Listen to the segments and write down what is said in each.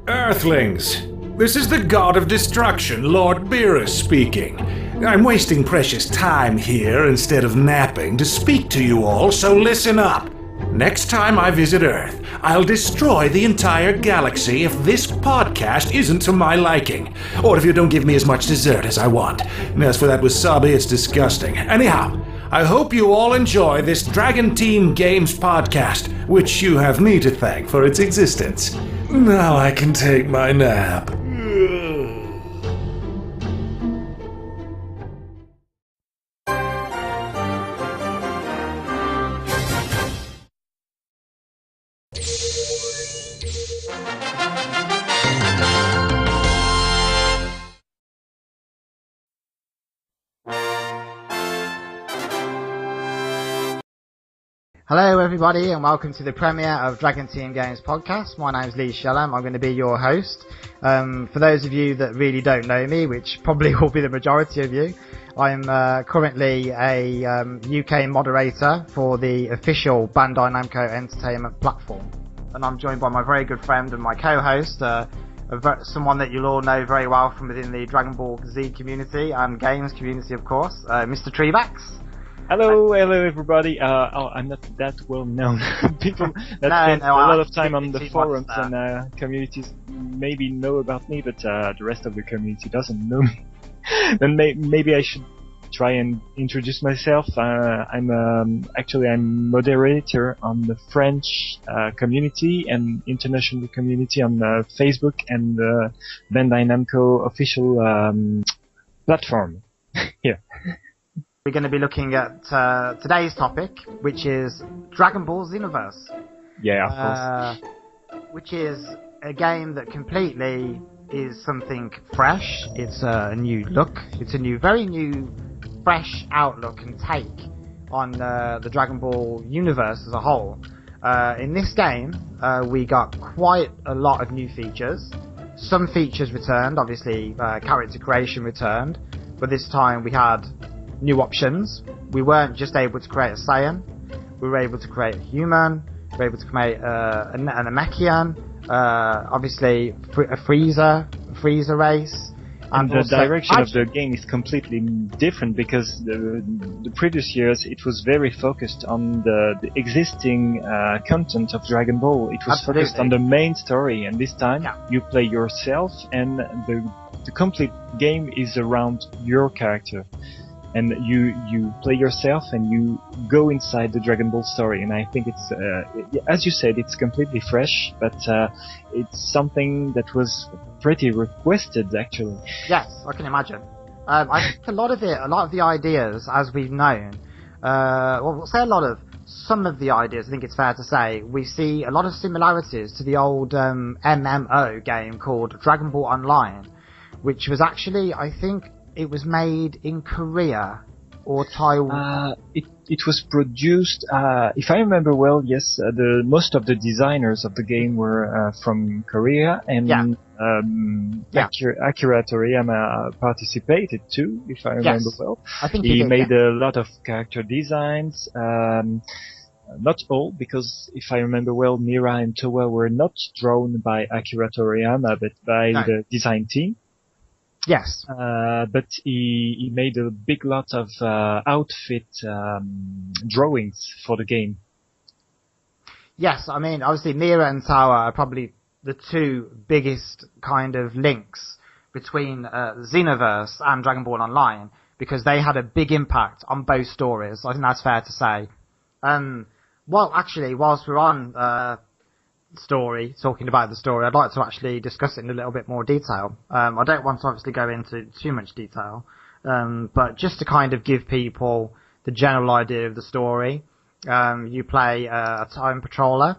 Earthlings, this is the god of destruction, Lord Beerus speaking. I'm wasting precious time here instead of napping to speak to you all, so listen up. Next time I visit Earth, I'll destroy the entire galaxy if this podcast isn't to my liking. Or if you don't give me as much dessert as I want. And as for that wasabi, it's disgusting. Anyhow, I hope you all enjoy this Dragon Team Games podcast, which you have me to thank for its existence. Now I can take my nap. Hello everybody and welcome to the premiere of Dragon Team Games podcast. My name is Lee Shellam, I'm going to be your host. For those of you that really don't know me, which probably will be the majority of you, I'm currently a UK moderator for the official Bandai Namco Entertainment platform. And I'm joined by my very good friend and my co-host, someone that you'll all know very well from within the Dragon Ball Z community and games community of course, Mr. Treevax. Hello everybody. I'm not that well known. People that spend a lot of time on the forums and communities maybe know about me, but the rest of the community doesn't know me. Then maybe I should try and introduce myself. I'm moderator on the French community and international community on Facebook and the Bandai Namco official platform. Here. We're going to be looking at today's topic, which is Dragon Ball Xenoverse. Yeah, of course. Which is a game that completely is something fresh. It's a new look. It's a very new, fresh outlook and take on the Dragon Ball universe as a whole. In this game, we got quite a lot of new features. Some features returned, obviously character creation returned, but this time we had new options. We weren't just able to create a Saiyan, we were able to create a human, we were able to create an Namekian, obviously a Frieza race. And the direction of the game is completely different because the previous years it was very focused on the existing content of Dragon Ball. It was focused on the main story, and this time you play yourself and the complete game is around your character. And you play yourself and you go inside the Dragon Ball story. And I think it's, as you said, it's completely fresh, but it's something that was pretty requested, actually. Yes, I can imagine. I think a lot of the ideas, as we've known, we'll say some of the ideas, I think it's fair to say, we see a lot of similarities to the old MMO game called Dragon Ball Online, which was actually, I think, it was made in Korea or Taiwan. It was produced, if I remember well, yes. Most of the designers of the game were from Korea, and Akira Toriyama participated too, if I remember well. I think he made a lot of character designs. Not all, because if I remember well, Mira and Towa were not drawn by Akira Toriyama, but by the design team. Yes. But he made a big lot of outfit drawings for the game. Yes, I mean, obviously Mira and Towa are probably the two biggest kind of links between Xenoverse and Dragon Ball Online, because they had a big impact on both stories. I think that's fair to say. Well, actually, whilst we're on talking about the story, I'd like to actually discuss it in a little bit more detail. I don't want to obviously go into too much detail, but just to kind of give people the general idea of the story. You play a time patroller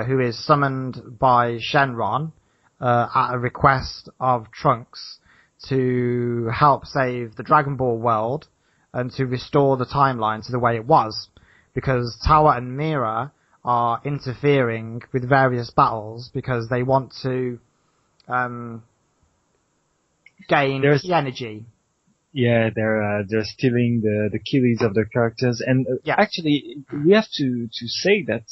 who is summoned by Shenron at a request of Trunks to help save the Dragon Ball world and to restore the timeline to the way it was, because Towa and Mira are interfering with various battles because they want to gain the energy. Yeah, they're stealing the killies of their characters, and actually we have to say that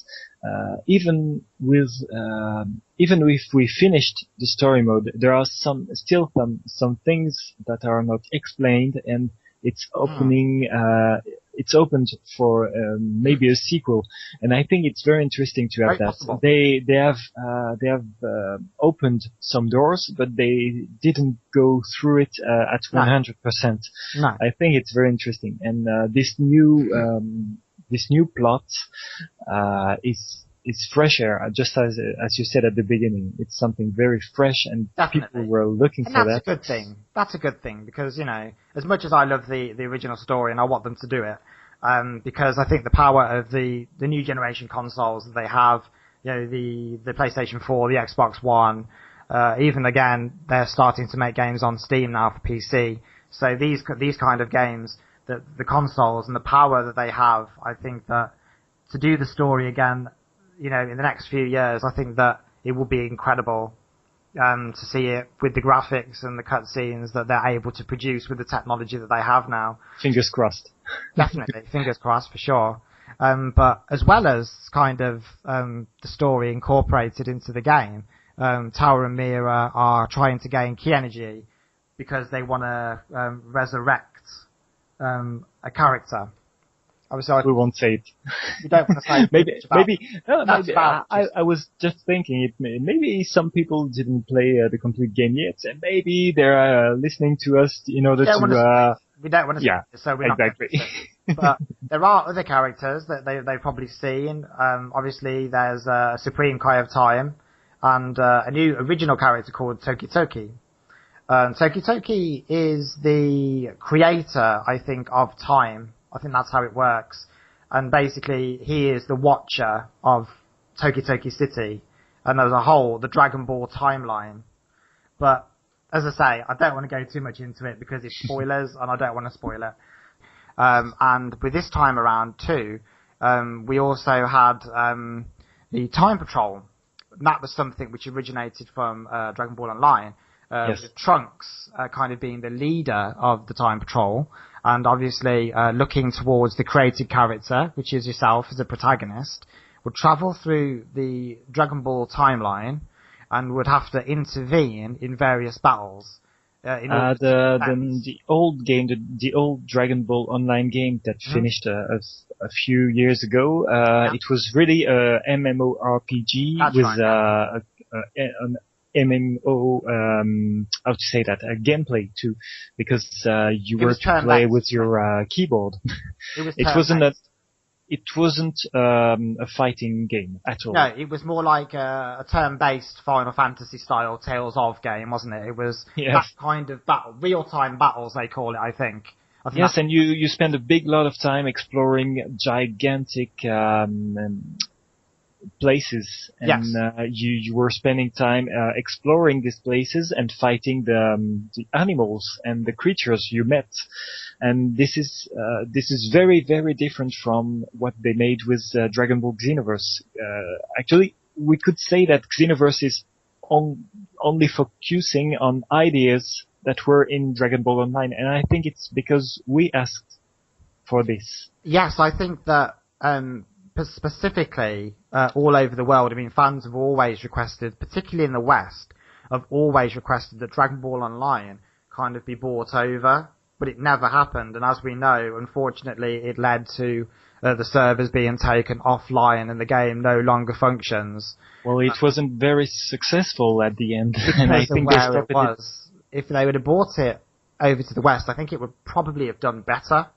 even if we finished the story mode, there are still some things that are not explained, and it's it's opened for maybe a sequel, and I think it's very interesting to have that. Possible. They have opened some doors, but they didn't go through it at 100%. No. I think it's very interesting, and this new plot is fresh air, just as you said at the beginning. It's something very fresh, and people were looking for that. That's a good thing. That's a good thing because, you know, as much as I love the original story and I want them to do it, because I think the power of the new generation consoles that they have, you know, the PlayStation 4, the Xbox One, even again, they're starting to make games on Steam now for PC. So these kind of games, the consoles and the power that they have, I think that to do the story again, you know, in the next few years, I think that it will be incredible to see it with the graphics and the cutscenes that they're able to produce with the technology that they have now. Fingers crossed. Definitely, fingers crossed for sure. But as well as kind of the story incorporated into the game, Tower and Mira are trying to gain key energy because they want to resurrect a character. Obviously, we won't say it. You don't want to say maybe. I was just thinking maybe some people didn't play the complete game yet, and maybe they're listening to us in order to. We don't want to. Yeah, so we're exactly. Not but there are other characters that they've probably seen. Obviously, there's Supreme Kai of Time, and a new original character called Toki Toki. Toki Toki is the creator, I think, of time. I think that's how it works. And basically, he is the watcher of Toki Toki City, and as a whole, the Dragon Ball timeline. But, as I say, I don't want to go too much into it because it's spoilers, and I don't want to spoil it. And with this time around, too, we also had the Time Patrol. And that was something which originated from Dragon Ball Online. With Trunks kind of being the leader of the Time Patrol, and obviously looking towards the created character, which is yourself as a protagonist, would travel through the Dragon Ball timeline and would have to intervene in various battles. The old game, the old Dragon Ball Online game that finished a few years ago, it was really a MMORPG an MMO, how to say that, a gameplay too, because you were to play with your keyboard. It wasn't a fighting game at all. No, it was more like a turn-based Final Fantasy style Tales of game, wasn't it? It was that kind of battle, real-time battles they call it, I think. Yes, and you spend a big lot of time exploring gigantic places, and you were spending time exploring these places and fighting the animals and the creatures you met, and this is very, very different from what they made with Dragon Ball Xenoverse. Actually, we could say that Xenoverse is only focusing on ideas that were in Dragon Ball Online, and I think it's because we asked for this. Yes, I think that specifically all over the world, I mean, fans have always requested, particularly in the West, have always requested that Dragon Ball Online kind of be brought over, but it never happened. And as we know, unfortunately, it led to the servers being taken offline and the game no longer functions. Well, it wasn't very successful at the end, and I think they stopped it. If they would have brought it over to the West, I think it would probably have done better.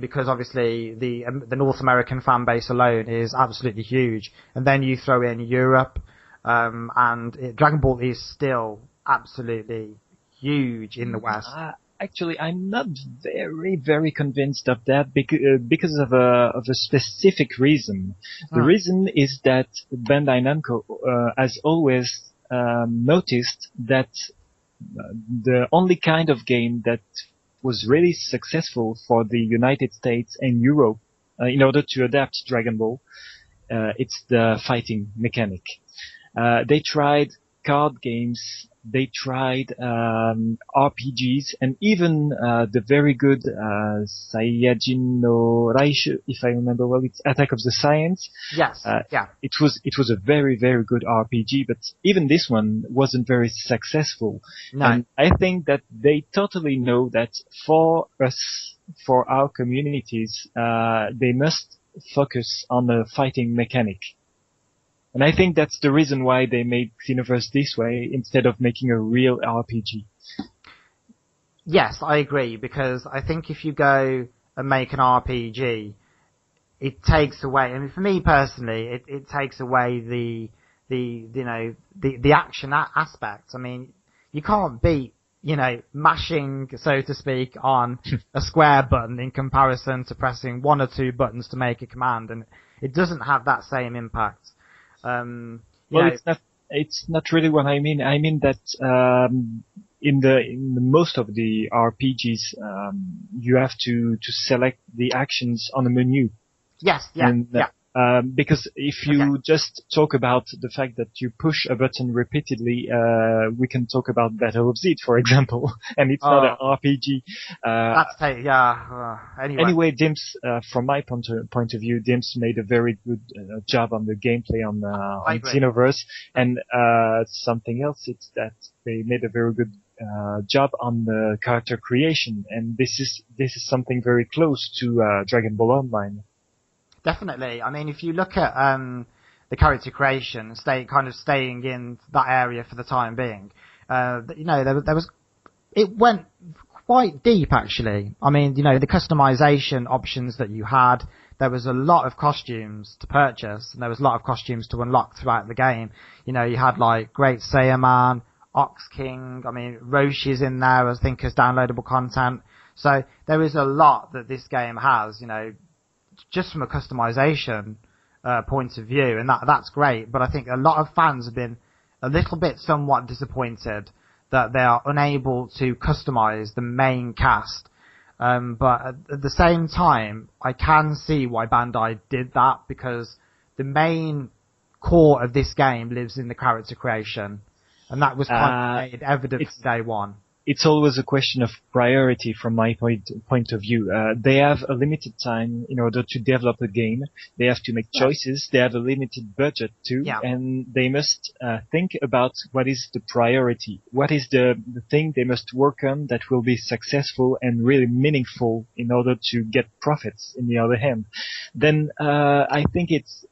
Because obviously the North American fan base alone is absolutely huge, and then you throw in Europe, and Dragon Ball is still absolutely huge in the West. Actually, I'm not very, very convinced of that because of a specific reason. The reason is that Bandai Namco has always noticed that the only kind of game that was really successful for the United States and Europe in order to adapt Dragon Ball, it's the fighting mechanic. They tried card games they tried RPGs, and even the very good Saiyajin no Raishu, if I remember well, it's Attack of the Science. Yes. Yeah. It was a very, very good RPG, but even this one wasn't very successful. No. And I think that they totally know that for us, for our communities, they must focus on the fighting mechanic. And I think that's the reason why they made Xenoverse this way instead of making a real RPG. Yes, I agree, because I think if you go and make an RPG, it takes away, I mean, for me personally, it takes away the action aspect. I mean, you can't beat, mashing, so to speak, on a square button in comparison to pressing one or two buttons to make a command, and it doesn't have that same impact. It's not really what I mean. I mean that in the most of the RPGs, you have to select the actions on a menu. Yes, yeah, yeah. Because if you just talk about the fact that you push a button repeatedly, we can talk about Battle of Z, for example, and it's not an RPG. Anyway, Dimps, from my point of view, Dimps made a very good job on the gameplay on Xenoverse, and something else, it's that they made a very good job on the character creation, and this is something very close to Dragon Ball Online. Definitely. I mean, if you look at the character creation, staying in that area for the time being, it went quite deep actually. I mean, the customization options that you had, there was a lot of costumes to purchase, and there was a lot of costumes to unlock throughout the game. You had like Great Saiyaman, Ox King. I mean, Roshi's in there, I think, as downloadable content. So there is a lot that this game has, just from a customization point of view, and that's great. But I think a lot of fans have been a little bit somewhat disappointed that they are unable to customize the main cast. But at the same time, I can see why Bandai did that, because the main core of this game lives in the character creation, and that was kind of made evident from day one. It's always a question of priority from my point of view. They have a limited time in order to develop a game. They have to make choices. They have a limited budget too, and they must think about what is the priority. What is the thing they must work on that will be successful and really meaningful in order to get profits. In the other hand, then I think it's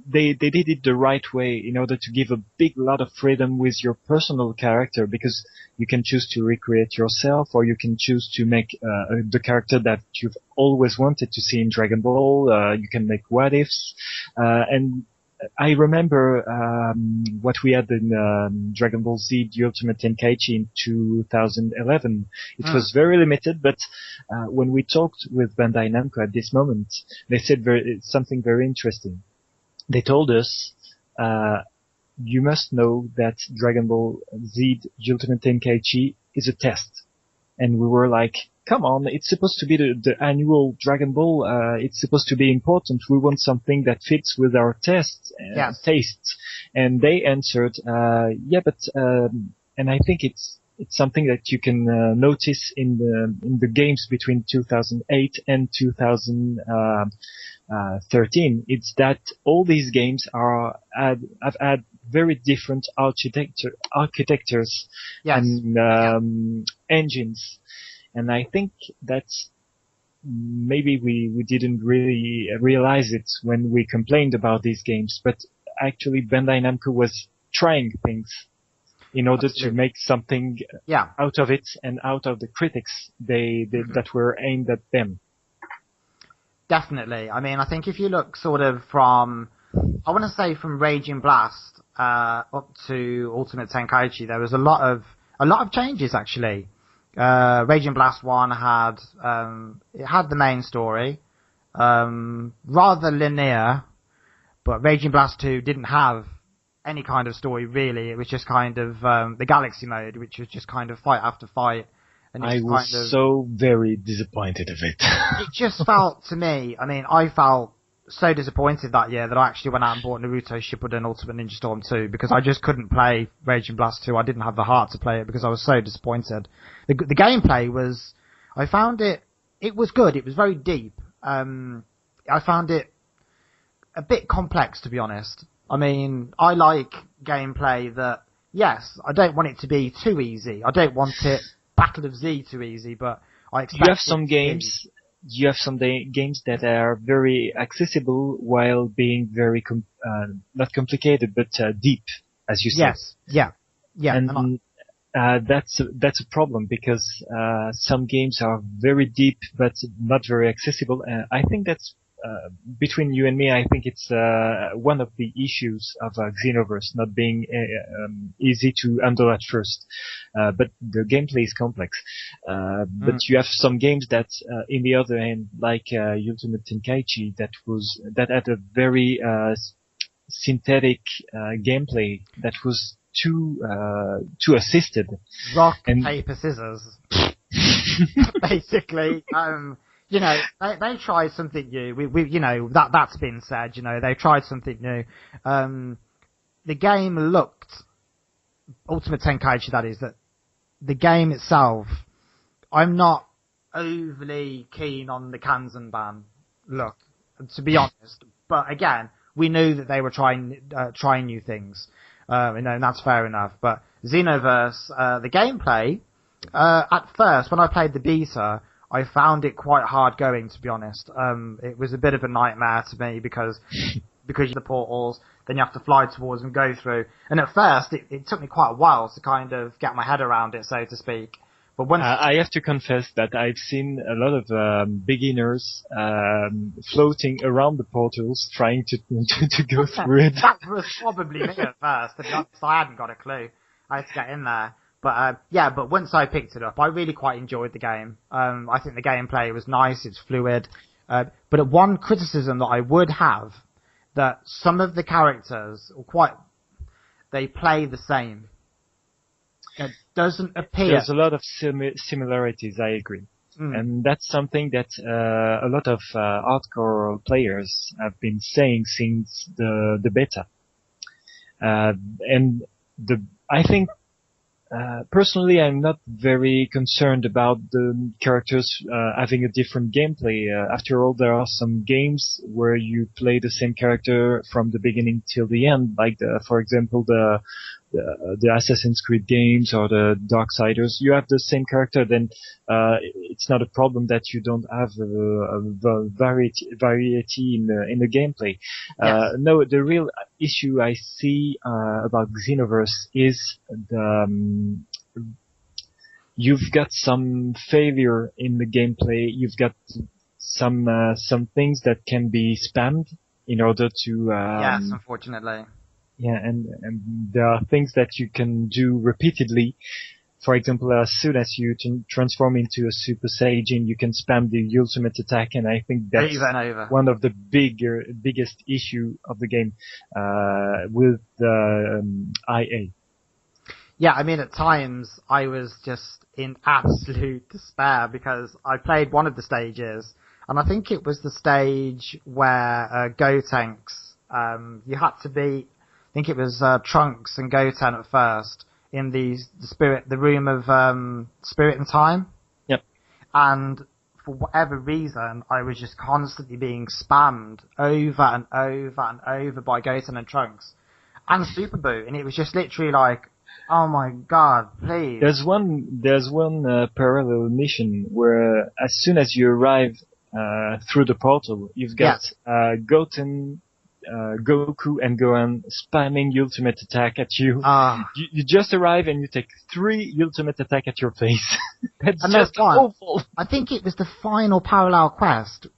they did it the right way in order to give a big lot of freedom with your personal character, because you can choose to recreate yourself, or you can choose to make the character that you've always wanted to see in Dragon Ball. You can make what ifs, and I remember what we had in Dragon Ball Z, the Ultimate Tenkaichi in 2011. It was very limited, but when we talked with Bandai Namco at this moment, they said something very interesting. They told us, you must know that Dragon Ball Z Ultimate Tenkaichi is a test. And we were like, come on, it's supposed to be the annual Dragon Ball, it's supposed to be important. We want something that fits with our tastes. And they answered, and I think it's something that you can notice in the games between 2008 and 2013. It's that all these games have had very different architectures and engines, and I think that's maybe we didn't really realize it when we complained about these games, but actually Bandai Namco was trying things in order to make something out of it and out of the critics that were aimed at them. Definitely. I mean, I think if you look sort of from, I want to say from Raging Blast up to Ultimate Tenkaichi, there was a lot of changes actually. Raging Blast 1 had the main story, rather linear, but Raging Blast 2 didn't have any kind of story really. It was just kind of the Galaxy mode, which was just kind of fight after fight. And I was so very disappointed of it. It just felt to me, I mean, I felt so disappointed that year that I actually went out and bought Naruto Shippuden Ultimate Ninja Storm 2 because I just couldn't play Raging Blast 2. I didn't have the heart to play it because I was so disappointed. The gameplay was, I found it was good. It was very deep. I found it a bit complex, to be honest. I mean, I like gameplay that, yes, I don't want it to be too easy. I don't want it Battle of Z too easy, but I expect you have some games that are very accessible while being very not complicated but deep, as you said. Yes, yeah. And that's a problem because some games are very deep but not very accessible. I think that's between you and me. I think it's one of the issues of Xenoverse not being easy to handle at first. But the gameplay is complex. But you have some games that, in the other hand, like Ultimate Tenkaichi, that had a very synthetic gameplay that was too assisted. Rock, paper, scissors. Basically, you know, they tried something new. We you know, that's been said. You know, they tried something new. The game looked Ultimate Tenkaichi. That is that the game itself. I'm not overly keen on the Kanzenban look, to be honest. But again, we knew that they were trying new things. You know, and that's fair enough. But Xenoverse, the gameplay, at first when I played the beta, I found it quite hard going, to be honest. It was a bit of a nightmare to me because of the portals, then you have to fly towards and go through. And at first, it took me quite a while to kind of get my head around it, so to speak. But once I have to confess that I've seen a lot of beginners floating around the portals, trying to go through it. That was probably me at first. To be honest, I hadn't got a clue. I had to get in there. But yeah, but once I picked it up, I really quite enjoyed the game. I think the gameplay was nice, it's fluid. But one criticism that I would have, that some of the characters they play the same. It doesn't appear. There's a lot of similarities, I agree. And that's something that a lot of hardcore players have been saying since the beta. I think personally, I'm not very concerned about the characters having a different gameplay. After all, there are some games where you play the same character from the beginning till the end, like for example, the Assassin's Creed games or the Darksiders. You have the same character, then it's not a problem that you don't have a variety in the gameplay. Yes. No, the real issue I see about Xenoverse is you've got some failure in the gameplay. You've got some things that can be spammed in order to yes, unfortunately. Yeah, and there are things that you can do repeatedly. For example, as soon as you transform into a Super Saiyajin, you can spam the ultimate attack, and I think that's one of the biggest issue of the game with IA. Yeah, I mean, at times I was just in absolute despair because I played one of the stages, and I think it was the stage where Gotenks, you had to beat, I think it was Trunks and Goten at first in the room of spirit and time. Yep. And for whatever reason, I was just constantly being spammed over and over and over by Goten and Trunks and Super Boo, and it was just literally like, oh my god, please. There's one parallel mission where as soon as you arrive through the portal, you've got Goten, Goku and Gohan spamming ultimate attack at you. You just arrive and you take 3 ultimate attack at your face. That's just awful. I think it was the final parallel quest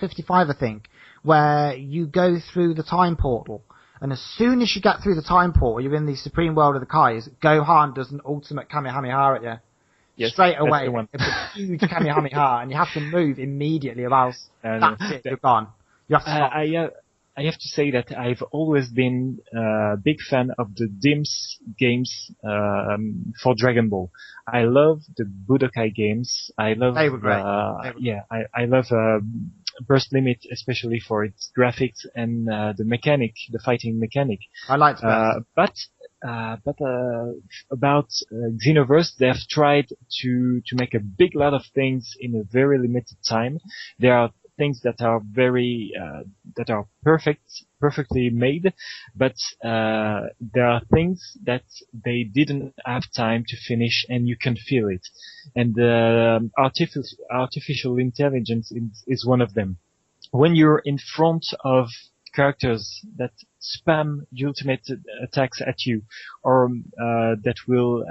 55, I think, where you go through the time portal. And as soon as you get through the time portal, you're in the Supreme World of the Kais, Gohan does an ultimate Kamehameha at you. Yes, straight away. It's a huge Kamehameha, and you have to move immediately or else that's it, you're gone. You have to I have to say that I've always been a big fan of the DIMS games for Dragon Ball. I love the Budokai games. I love they were great. I love Burst Limit, especially for its graphics and the fighting mechanic. I liked Burst. But about Xenoverse, they have tried to make a big lot of things in a very limited time. There are things that are that are perfectly made, but there are things that they didn't have time to finish, and you can feel it. And artificial intelligence is one of them. When you're in front of characters that spam ultimate attacks at you, or that will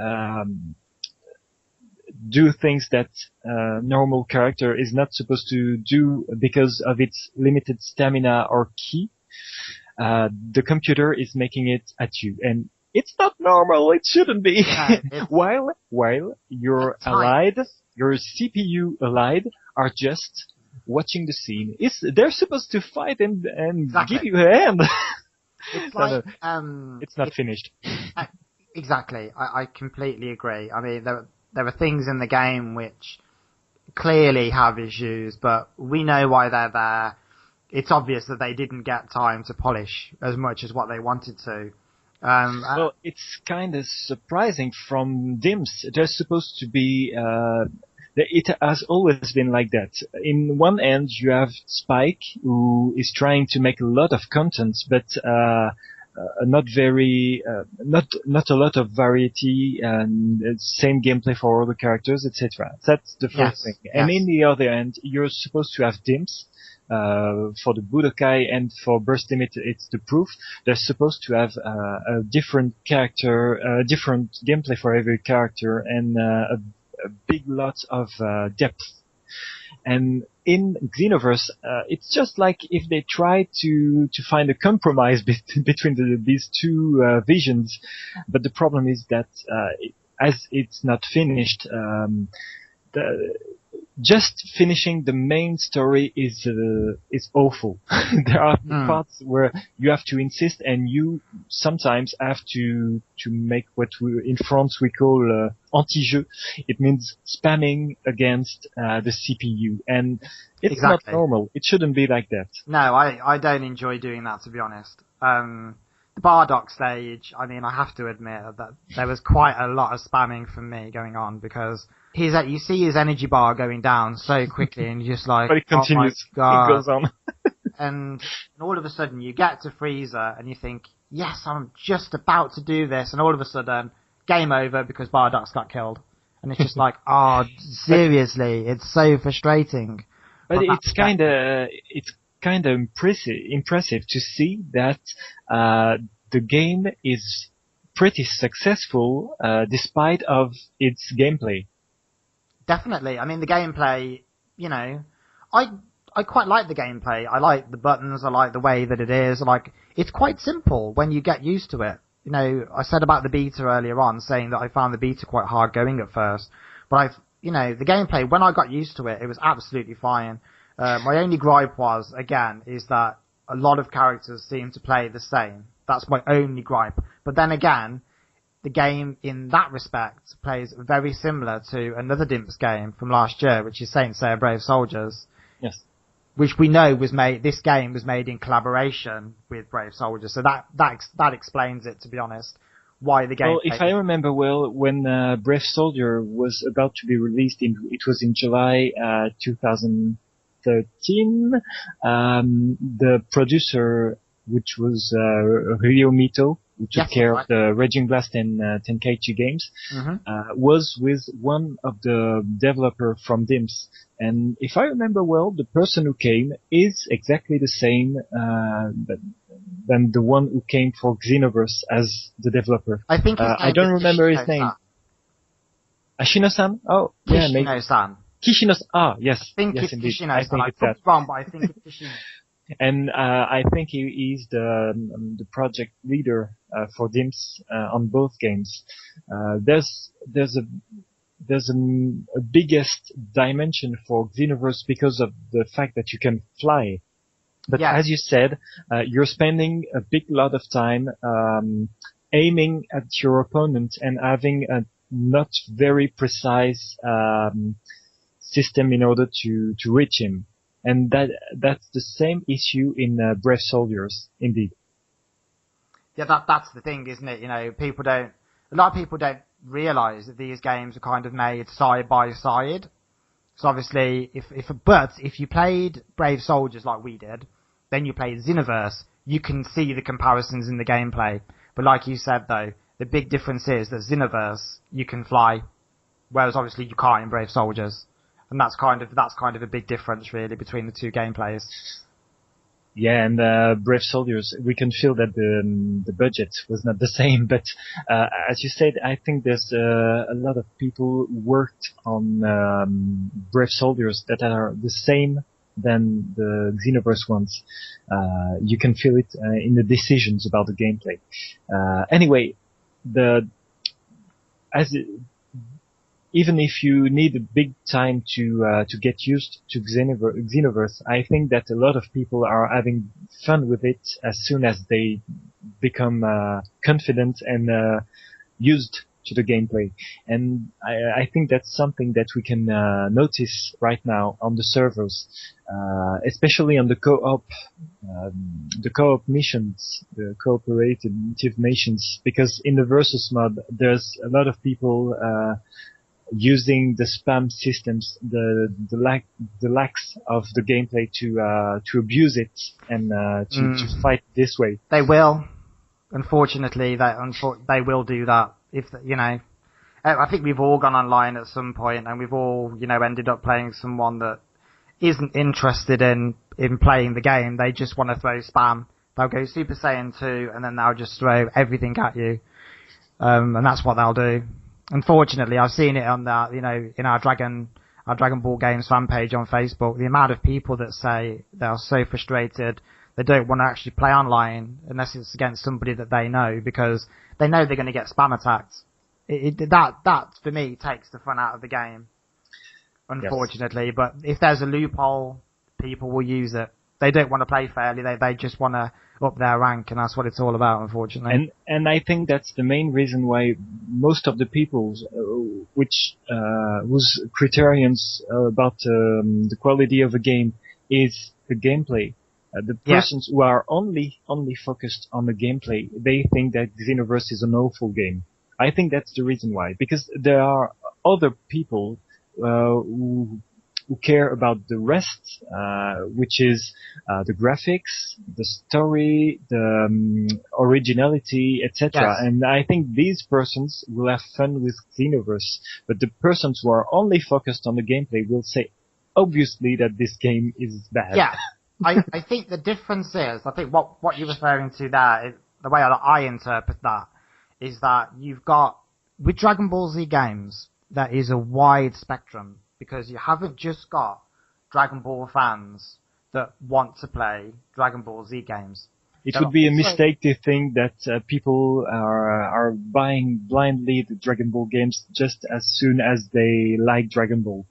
do things that normal character is not supposed to do because of its limited stamina or ki, the computer is making it at you, and it's not normal. It shouldn't be. While your allied, your CPU allied, are just watching the scene. They're supposed to fight and give you a hand. It's like it's not finished. Exactly. I completely agree. I mean, there are things in the game which clearly have issues, but we know why they're there. It's obvious that they didn't get time to polish as much as what they wanted to. Well, it's kind of surprising from DIMS. They're supposed to be... it has always been like that. In one end, you have Spike, who is trying to make a lot of content, but not a lot of variety, and same gameplay for all the characters, etc. That's the first thing. And in the other end, you're supposed to have DIMS. For the Budokai and for Burst Limit, it's the proof. They're supposed to have a different character, different gameplay for every character, and a big lot of depth. And in Xenoverse, it's just like if they try to find a compromise between these two visions. But the problem is that as it's not finished, just finishing the main story is awful. There are parts where you have to insist, and you sometimes have to make what in France we call anti-jeu. It means spamming against the CPU, and it's not normal. It shouldn't be like that. No, I don't enjoy doing that, to be honest. The Bardock stage, I mean, I have to admit that there was quite a lot of spamming from me going on, because you see his energy bar going down so quickly, and you're just like, but it continues. Oh my God. It goes on. and all of a sudden you get to Frieza, and you think, yes, I'm just about to do this, and all of a sudden, game over because Bardock's got killed. And it's just like, oh, seriously, it's so frustrating. But it's kind of impressive to see that the game is pretty successful despite of its gameplay. Definitely. I mean, the gameplay, you know, I quite like the gameplay. I like the buttons. I like the way that it is. It's quite simple when you get used to it. You know, I said about the beta earlier on, saying that I found the beta quite hard going at first. But the gameplay, when I got used to it, it was absolutely fine. My only gripe is that a lot of characters seem to play the same. That's my only gripe. But then again, the game in that respect plays very similar to another DIMPS game from last year, which is Saint Seiya Brave Soldiers. Yes. Which we know this game was made in collaboration with Brave Soldiers. So that explains it, to be honest, why the game... Well, if I remember well, when Brave Soldier was about to be released, it was in July 2013, the producer, which was Ryo Mito, who took care of the Raging Blast and Tenkaichi games, was with one of the developer from DIMS. And if I remember well, the person who came is exactly the same than the one who came for Xenoverse as the developer. I think I don't remember his name. Ashino-san? Oh, yeah, maybe. Kishino-san. Kishino-san. Ah, yes. I think yes, it's indeed. Kishino-san. I think I it's could that. be wrong, but I think it's Kishino. And I think he is the project leader for DIMS on both games. There's a biggest dimension for Xenoverse because of the fact that you can fly. But as you said, you're spending a big lot of time aiming at your opponent and having a not very precise system in order to reach him. And that's the same issue in Brave Soldiers, indeed. Yeah, that's the thing, isn't it? You know, a lot of people don't realize that these games are kind of made side by side. So obviously, if you played Brave Soldiers like we did, then you played Xenoverse, you can see the comparisons in the gameplay. But like you said though, the big difference is that Xenoverse, you can fly, whereas obviously you can't in Brave Soldiers. And that's kind of a big difference really between the two gameplays. Yeah, and Brave Soldiers, we can feel that the budget was not the same, but as you said, I think there's a lot of people worked on Brave Soldiers that are the same than the Xenoverse ones. You can feel it in the decisions about the gameplay. Anyway, even if you need a big time to get used to Xenoverse, I think that a lot of people are having fun with it as soon as they become confident and used to the gameplay. And I think that's something that we can notice right now on the servers, especially on the co-op missions, the cooperative missions, because in the versus mode, there's a lot of people using the spam systems, the lacks of the gameplay to abuse it and to fight this way. They will, unfortunately, they will do that. If you know, I think we've all gone online at some point, and we've all ended up playing someone that isn't interested in playing the game. They just want to throw spam. They'll go Super Saiyan 2, and then they'll just throw everything at you, and that's what they'll do. Unfortunately, I've seen it on that, in our Dragon Ball Games fan page on Facebook. The amount of people that say they're so frustrated, they don't want to actually play online unless it's against somebody that they know, because they know they're going to get spam attacked. That for me takes the fun out of the game, unfortunately. Yes. But if there's a loophole, people will use it. They don't want to play fairly. They just want to up their rank, and that's what it's all about, unfortunately. And I think that's the main reason why most of the people, whose criterions about the quality of a game is the gameplay. The persons who are only focused on the gameplay, they think that Xenoverse is an awful game. I think that's the reason why, because there are other people who care about the rest, which is the graphics, the story, the originality, etc. Yes. And I think these persons will have fun with Xenoverse, but the persons who are only focused on the gameplay will say, obviously, that this game is bad. Yeah, I think the difference is, I think what you're referring to there, is, the way I interpret that, is that you've got, with Dragon Ball Z games, there is a wide spectrum. Because you haven't just got Dragon Ball fans that want to play Dragon Ball Z games. It would be a mistake to think that people are buying blindly the Dragon Ball games just as soon as they like Dragon Ball.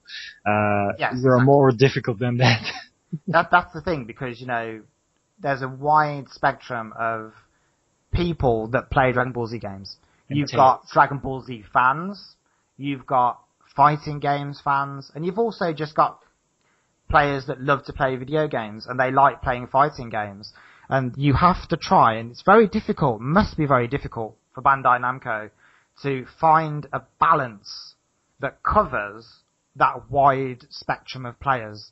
Yes, they are more difficult than that. That's the thing, because there's a wide spectrum of people that play Dragon Ball Z games. You've got Dragon Ball Z fans. You've got fighting games fans, and you've also just got players that love to play video games and they like playing fighting games. And you have to try, and it's very difficult, must be very difficult for Bandai Namco to find a balance that covers that wide spectrum of players.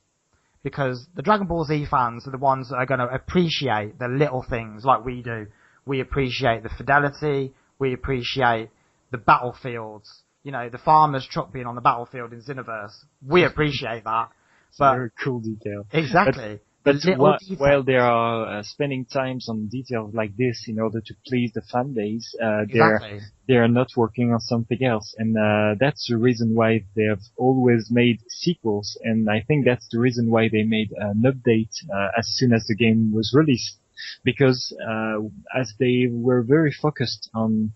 Because the Dragon Ball Z fans are the ones that are going to appreciate the little things like we do. We appreciate the fidelity, we appreciate the battlefields. The farmer's truck being on the battlefield in Xenoverse. We appreciate that. But very cool detail. Exactly. But while they are spending times on details like this in order to please the fan base, they are not working on something else. And that's the reason why they have always made sequels. And I think that's the reason why they made an update as soon as the game was released. Because as they were very focused on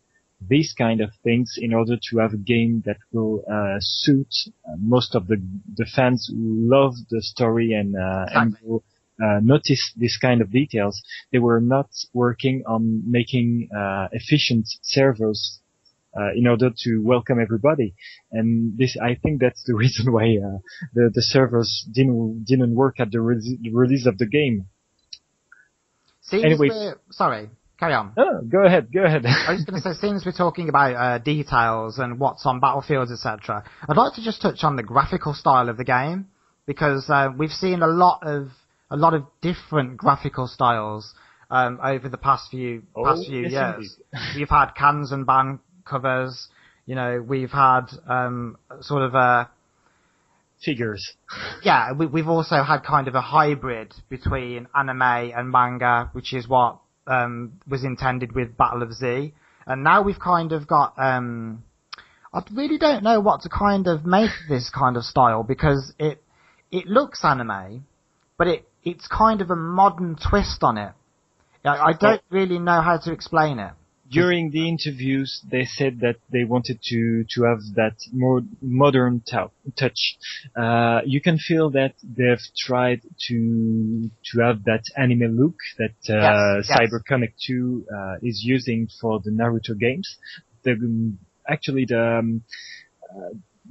these kind of things in order to have a game that will suit most of the fans who love the story and will notice this kind of details. They were not working on making efficient servers in order to welcome everybody. And this, I think that's the reason why the servers didn't work at the release of the game. Anyway, sorry, carry on. Oh, go ahead. I was going to say, since we're talking about details and what's on battlefields, etc., I'd like to just touch on the graphical style of the game, because we've seen a lot of different graphical styles over the past few years. Indeed. We've had cans and band covers. We've had sort of figures. Yeah, we've also had kind of a hybrid between anime and manga, which is what was intended with Battle of Z. And now we've kind of got I really don't know what to kind of make this kind of style, because it looks anime, but it's kind of a modern twist on it. I don't really know how to explain it. During the interviews, they said that they wanted to have that more modern touch. You can feel that they've tried to have that anime look that Yes. CyberConnect 2 is using for the Naruto games. Actually, the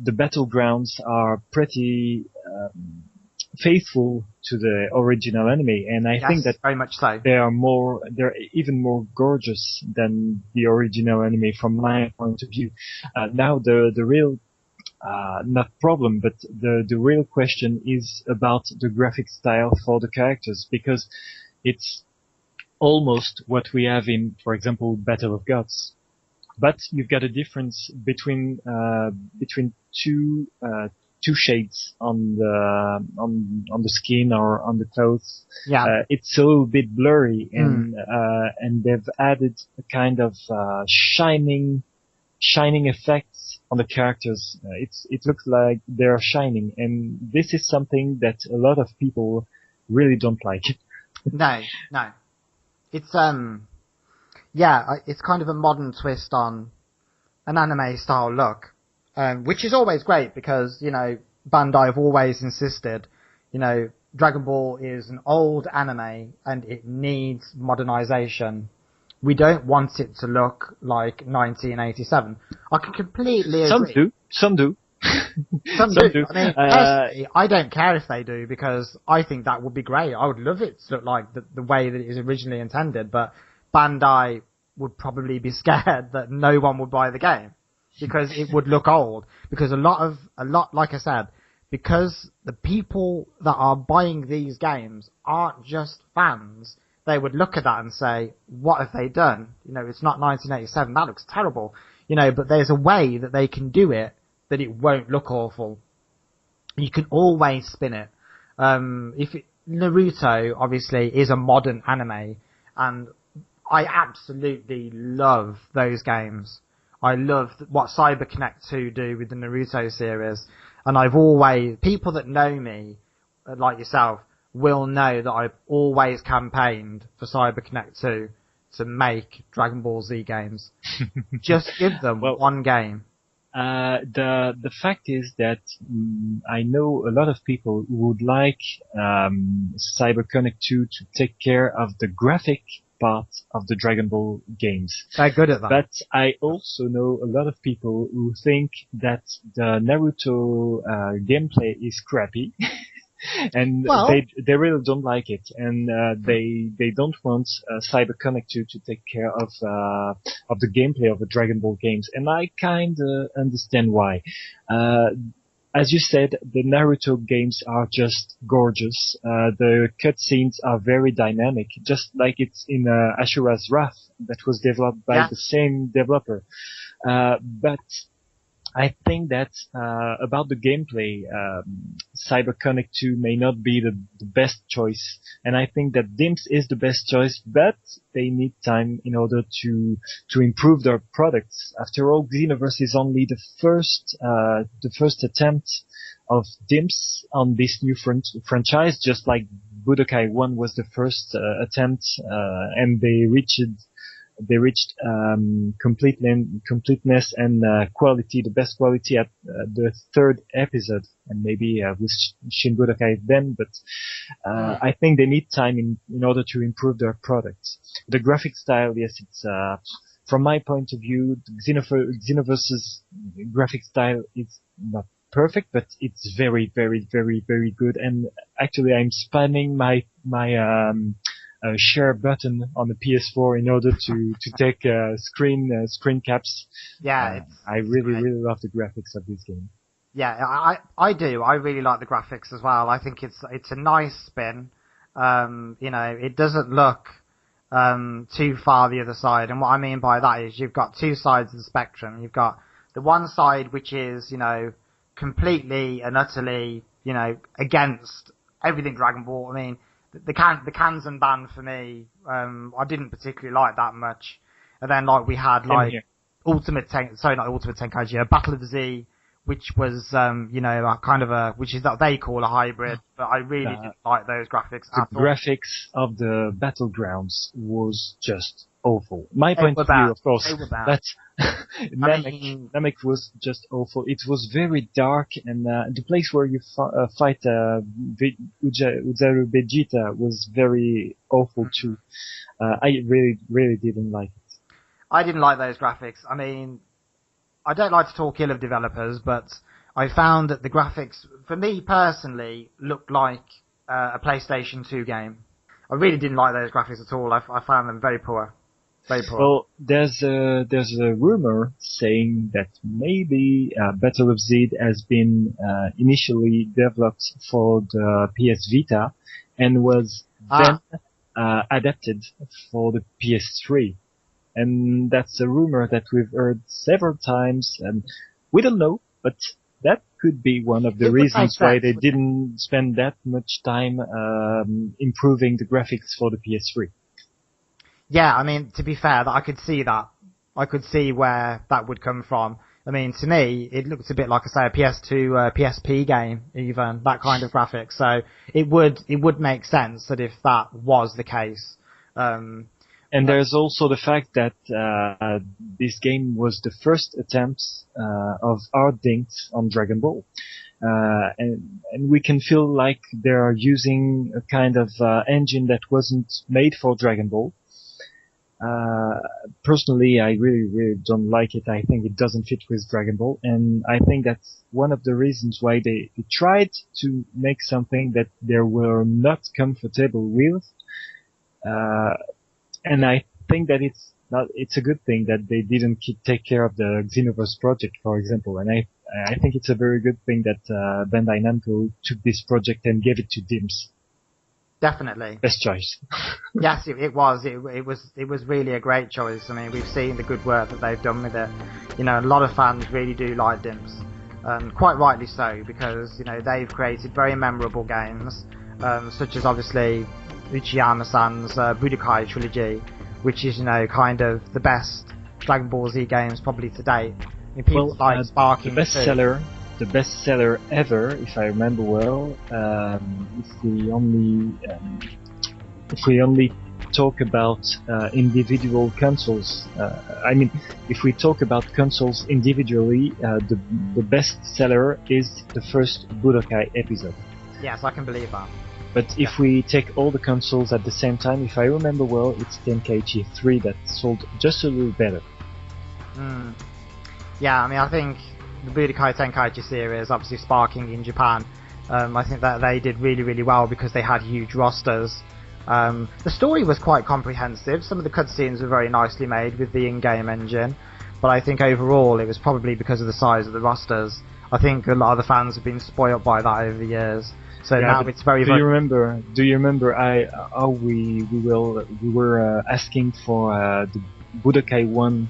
battlegrounds are pretty faithful to the original anime, and I think that very much so. they're even more gorgeous than the original anime from my point of view. Now the real not problem, but the real question is about the graphic style for the characters, because it's almost what we have in, for example, Battle of Gods. But you've got a difference between two shades on the skin or on the clothes. Yeah. It's a little bit blurry, and they've added a kind of shining effects on the characters. It looks like they're shining, and this is something that a lot of people really don't like. No. It's it's kind of a modern twist on an anime style look. Which is always great, because, Bandai have always insisted, Dragon Ball is an old anime and it needs modernization. We don't want it to look like 1987. I can completely agree. Some do. Some do. I mean, personally, I don't care if they do, because I think that would be great. I would love it to look like the way that it is originally intended, but Bandai would probably be scared that no one would buy the game, because it would look old. Because a lot, like I said, because the people that are buying these games aren't just fans, they would look at that and say, what have they done? It's not 1987, that looks terrible. But there's a way that they can do it that it won't look awful. You can always spin it. Naruto, obviously, is a modern anime, and I absolutely love those games. I love what CyberConnect 2 do with the Naruto series, and people that know me, like yourself, will know that I've always campaigned for CyberConnect 2 to make Dragon Ball Z games. Just give them one game. The fact is that I know a lot of people who would like CyberConnect 2 to take care of the graphic part of the Dragon Ball games. They're good at that. But I also know a lot of people who think that the Naruto gameplay is crappy. And they really don't like it, and they don't want CyberConnect 2 to take care of the gameplay of the Dragon Ball games, and I kinda understand why. As you said, the Naruto games are just gorgeous. The cutscenes are very dynamic, just like it's in Ashura's Wrath, that was developed by the same developer. But I think that about the gameplay, CyberConnect 2 may not be the best choice, and I think that DIMS is the best choice, but they need time in order to improve their products. After all, Xenoverse is only the first attempt of DIMS on this new franchise, just like Budokai 1 was the first attempt, and they reached completeness and quality, the best quality at the third episode, and maybe with Shin Budokai then, but I think they need time in order to improve their products. The graphic style, yes, from my point of view, Xenoverse's graphic style is not perfect, but it's very, very, very, very good. And actually, I'm spamming my share button on the PS4 in order to take screen caps. Yeah, I really love the graphics of this game. Yeah, I do. I really like the graphics as well. I think it's a nice spin. It doesn't look too far the other side. And what I mean by that is you've got two sides of the spectrum. You've got the one side which is, completely and utterly, against everything Dragon Ball. I mean, the Kanzen band for me, I didn't particularly like that much. And then we had Battle of the Z, which was, which is that they call a hybrid, but I really didn't like those graphics at all. The graphics of the battlegrounds was just awful. My point of view, of course, but Namek was just awful. It was very dark, and the place where you fight Uzaru Vegeta was very awful too. I really didn't like it. I didn't like those graphics. I mean, I don't like to talk ill of developers, but I found that the graphics, for me personally, looked like a PlayStation 2 game. I really didn't like those graphics at all. I found them very poor. Very poor. Well, there's a rumor saying that maybe Battle of Z has been initially developed for the PS Vita and was then adapted for the PS3. And that's a rumor that we've heard several times, and we don't know, but that could be one of the reasons why they didn't spend that much time improving the graphics for the PS3. Yeah, I mean, to be fair, I could see that. I could see where that would come from. I mean, to me, it looks a bit like, a PS2, PSP game, even, that kind of graphics. So it would make sense that if that was the case. And there's also the fact that this game was the first attempt of Ardynx on Dragon Ball. And we can feel like they are using a kind of engine that wasn't made for Dragon Ball. Personally, I really don't like it. I think it doesn't fit with Dragon Ball, and I think that's one of the reasons why they tried to make something that they were not comfortable with. And I think that it's a good thing that they didn't take care of the Xenoverse project, for example. And I think it's a very good thing that Bandai Namco took this project and gave it to DIMS. Definitely. Best choice. Yes, it was. It was really a great choice. I mean, we've seen the good work that they've done with it. A lot of fans really do like DIMS. Quite rightly so, because, they've created very memorable games, such as obviously Uchiyama-san's Budokai trilogy, which is, kind of the best Dragon Ball Z games probably to date. I mean, people like Sparking the bestseller ever, if I remember well. If we only talk about individual consoles, if we talk about consoles individually, the bestseller is the first Budokai episode. Yes, I can believe that. But if we take all the consoles at the same time, if I remember well, it's Tenkaichi 3 that sold just a little better. Yeah, I mean, I think the Budokai Tenkaichi series, obviously sparking in Japan, I think that they did really, really well because they had huge rosters. The story was quite comprehensive. Some of the cutscenes were very nicely made with the in-game engine, but I think overall it was probably because of the size of the rosters. I think a lot of the fans have been spoiled by that over the years. So now it's very. Do you remember? How we were asking for the Budokai 1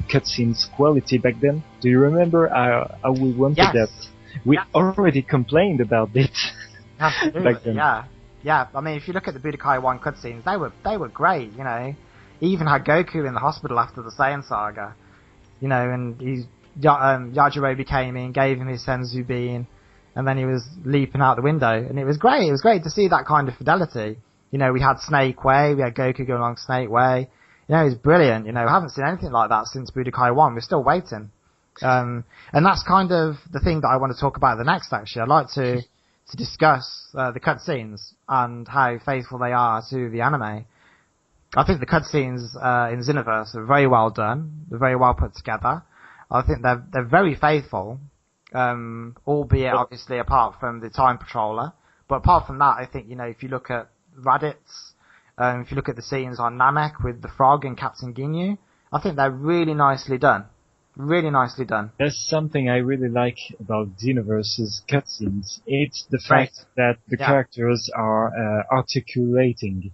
cutscenes quality back then? Do you remember how we wanted that? We already complained about it. Absolutely, back then. Yeah. I mean, if you look at the Budokai 1 cutscenes, they were great. He even had Goku in the hospital after the Saiyan saga. And Yajirobe came in, gave him his Senzu bean, and then he was leaping out the window, and it was great. It was great to see that kind of fidelity. We had Snake Way, we had Goku going along Snake Way. It was brilliant. I haven't seen anything like that since Budokai 1. We're still waiting. And that's kind of the thing that I want to talk about the next, actually. I'd like to discuss the cutscenes and how faithful they are to the anime. I think the cutscenes in Xenoverse are very well done. They're very well put together. I think they're very faithful, albeit obviously apart from the Time Patroller. But apart from that, I think, you know, if you look at Raditz, if you look at the scenes on Namek with the frog and Captain Ginyu, I think they're really nicely done. Really nicely done. There's something I really like about Xenoverse's cutscenes. It's the fact that the characters are articulating.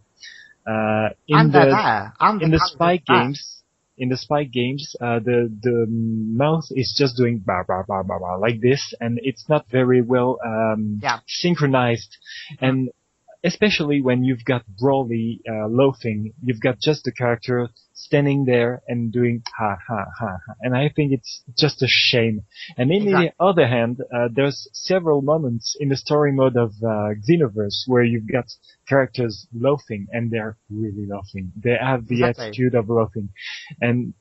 In the spy games, the mouth is just doing bah, bah, bah, bah, bah, like this, and it's not very well synchronized. And especially when you've got Broly loafing, you've got just the character standing there and doing ha ha ha ha. And I think it's just a shame. And on the other hand, there's several moments in the story mode of Xenoverse where you've got characters loafing, and they're really laughing. They have the attitude of laughing. And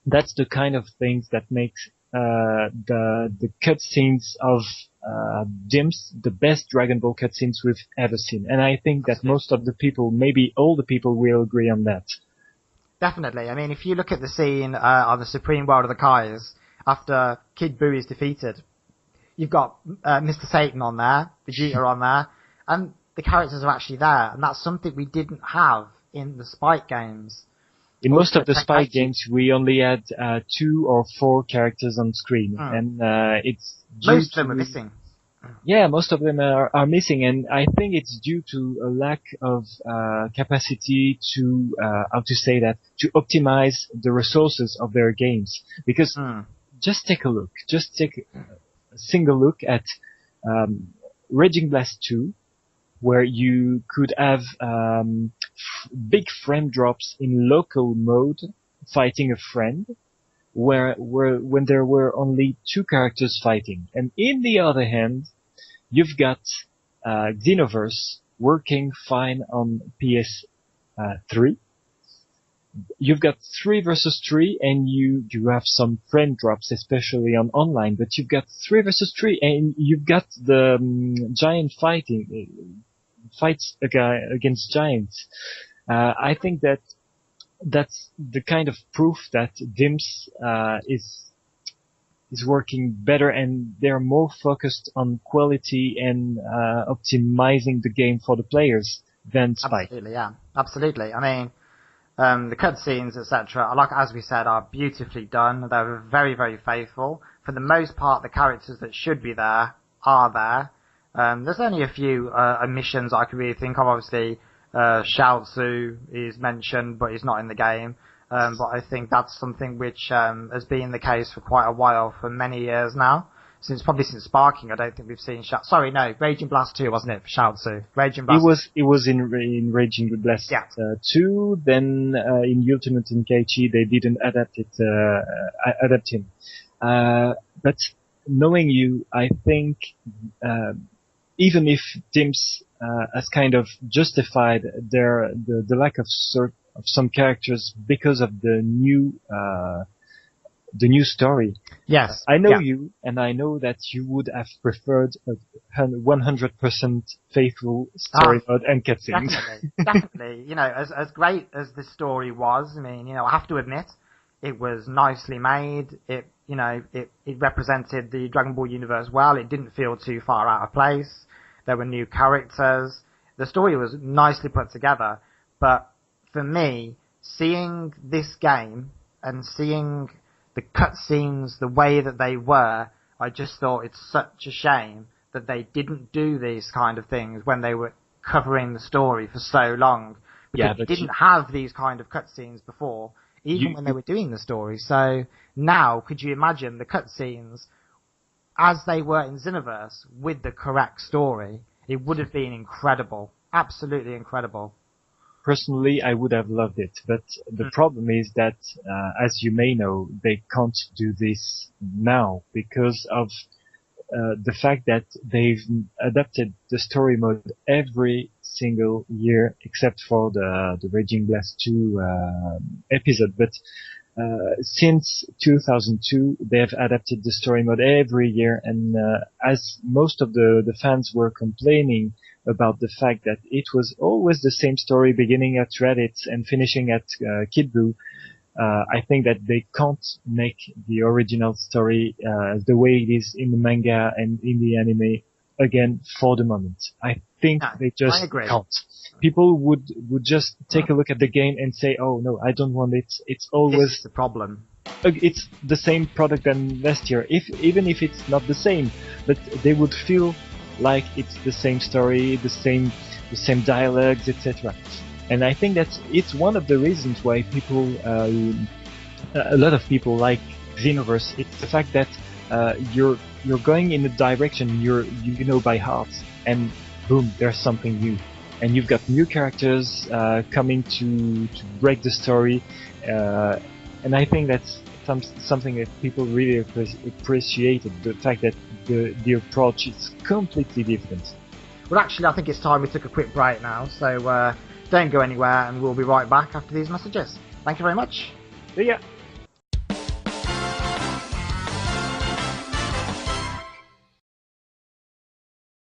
that's the kind of things that makes the cutscenes of Dims the best Dragon Ball cutscenes we've ever seen. And I think that most of the people, maybe all the people, will agree on that. Definitely. I mean, if you look at the scene on the Supreme World of the Kais, after Kid Buu is defeated, you've got Mr. Satan on there, Vegeta on there, and the characters are actually there, and that's something we didn't have in the Spike games. In most of the Spike games, we only had 2 or 4 characters on screen, and it's most of them are missing. Yeah, most of them are missing, and I think it's due to a lack of capacity to to optimize the resources of their games. Because just take a single look at Raging Blast 2, where you could have big frame drops in local mode fighting a friend, when there were only 2 characters fighting. And in the other hand, you've got Xenoverse working fine on PS3. You've got 3 versus 3, and you have some frame drops, especially on online, but you've got 3 versus 3, and you've got the giant fights against giants. I think that's the kind of proof that Dims is working better, and they're more focused on quality and optimizing the game for the players than Spike. Absolutely, yeah, absolutely. I mean, the cutscenes, etc., like as we said, are beautifully done. They're very, very faithful. For the most part, the characters that should be there are there. There's only a few omissions I can really think of. Obviously, Shao Tzu is mentioned, but he's not in the game. But I think that's something which has been the case for quite a while, for many years now. Probably since Sparking, I don't think we've seen Raging Blast 2, wasn't it, for Shao Tzu? Raging Blast. It was in Raging Blast 2. Then in Ultimate Tenkaichi they didn't adapt him. But knowing you, I think even if Dims has kind of justified the lack of some characters because of the new story. Yes. I know you, and I know that you would have preferred a 100% faithful story mode and cutscenes. Definitely. You know, as great as the story was, I mean, you know, I have to admit, it was nicely made. It represented the Dragon Ball universe well. It didn't feel too far out of place. There were new characters. The story was nicely put together. But for me, seeing this game and seeing the cutscenes the way that they were, I just thought it's such a shame that they didn't do these kind of things when they were covering the story for so long. Because they didn't have these kind of cutscenes before, even when they were doing the story. So now, could you imagine the cutscenes as they were in Xenoverse with the correct story? It would have been incredible. Absolutely incredible. Personally, I would have loved it, but the problem is that, as you may know, they can't do this now because of the fact that they've adapted the story mode every single year, except for the Raging Blast 2 episode. But since 2002, they have adapted the story mode every year, and as most of the fans were complaining about the fact that it was always the same story beginning at Reddit and finishing at Kid Buu. I think that they can't make the original story the way it is in the manga and in the anime again for the moment. I think they just can't. People would just take a look at the game and say, "Oh no, I don't want it." It's always the problem. It's the same product than last year, even if it's not the same, but they would feel like it's the same story, the same dialogues, etc. And I think that it's one of the reasons why people, a lot of people like Xenoverse. It's the fact that you're going in a direction you know by heart, and boom, there's something new, and you've got new characters coming to break the story, and I think that's something that people really appreciated. The fact that the approach is completely different. Well, actually, I think it's time we took a quick break now, so don't go anywhere, and we'll be right back after these messages. Thank you very much. See ya.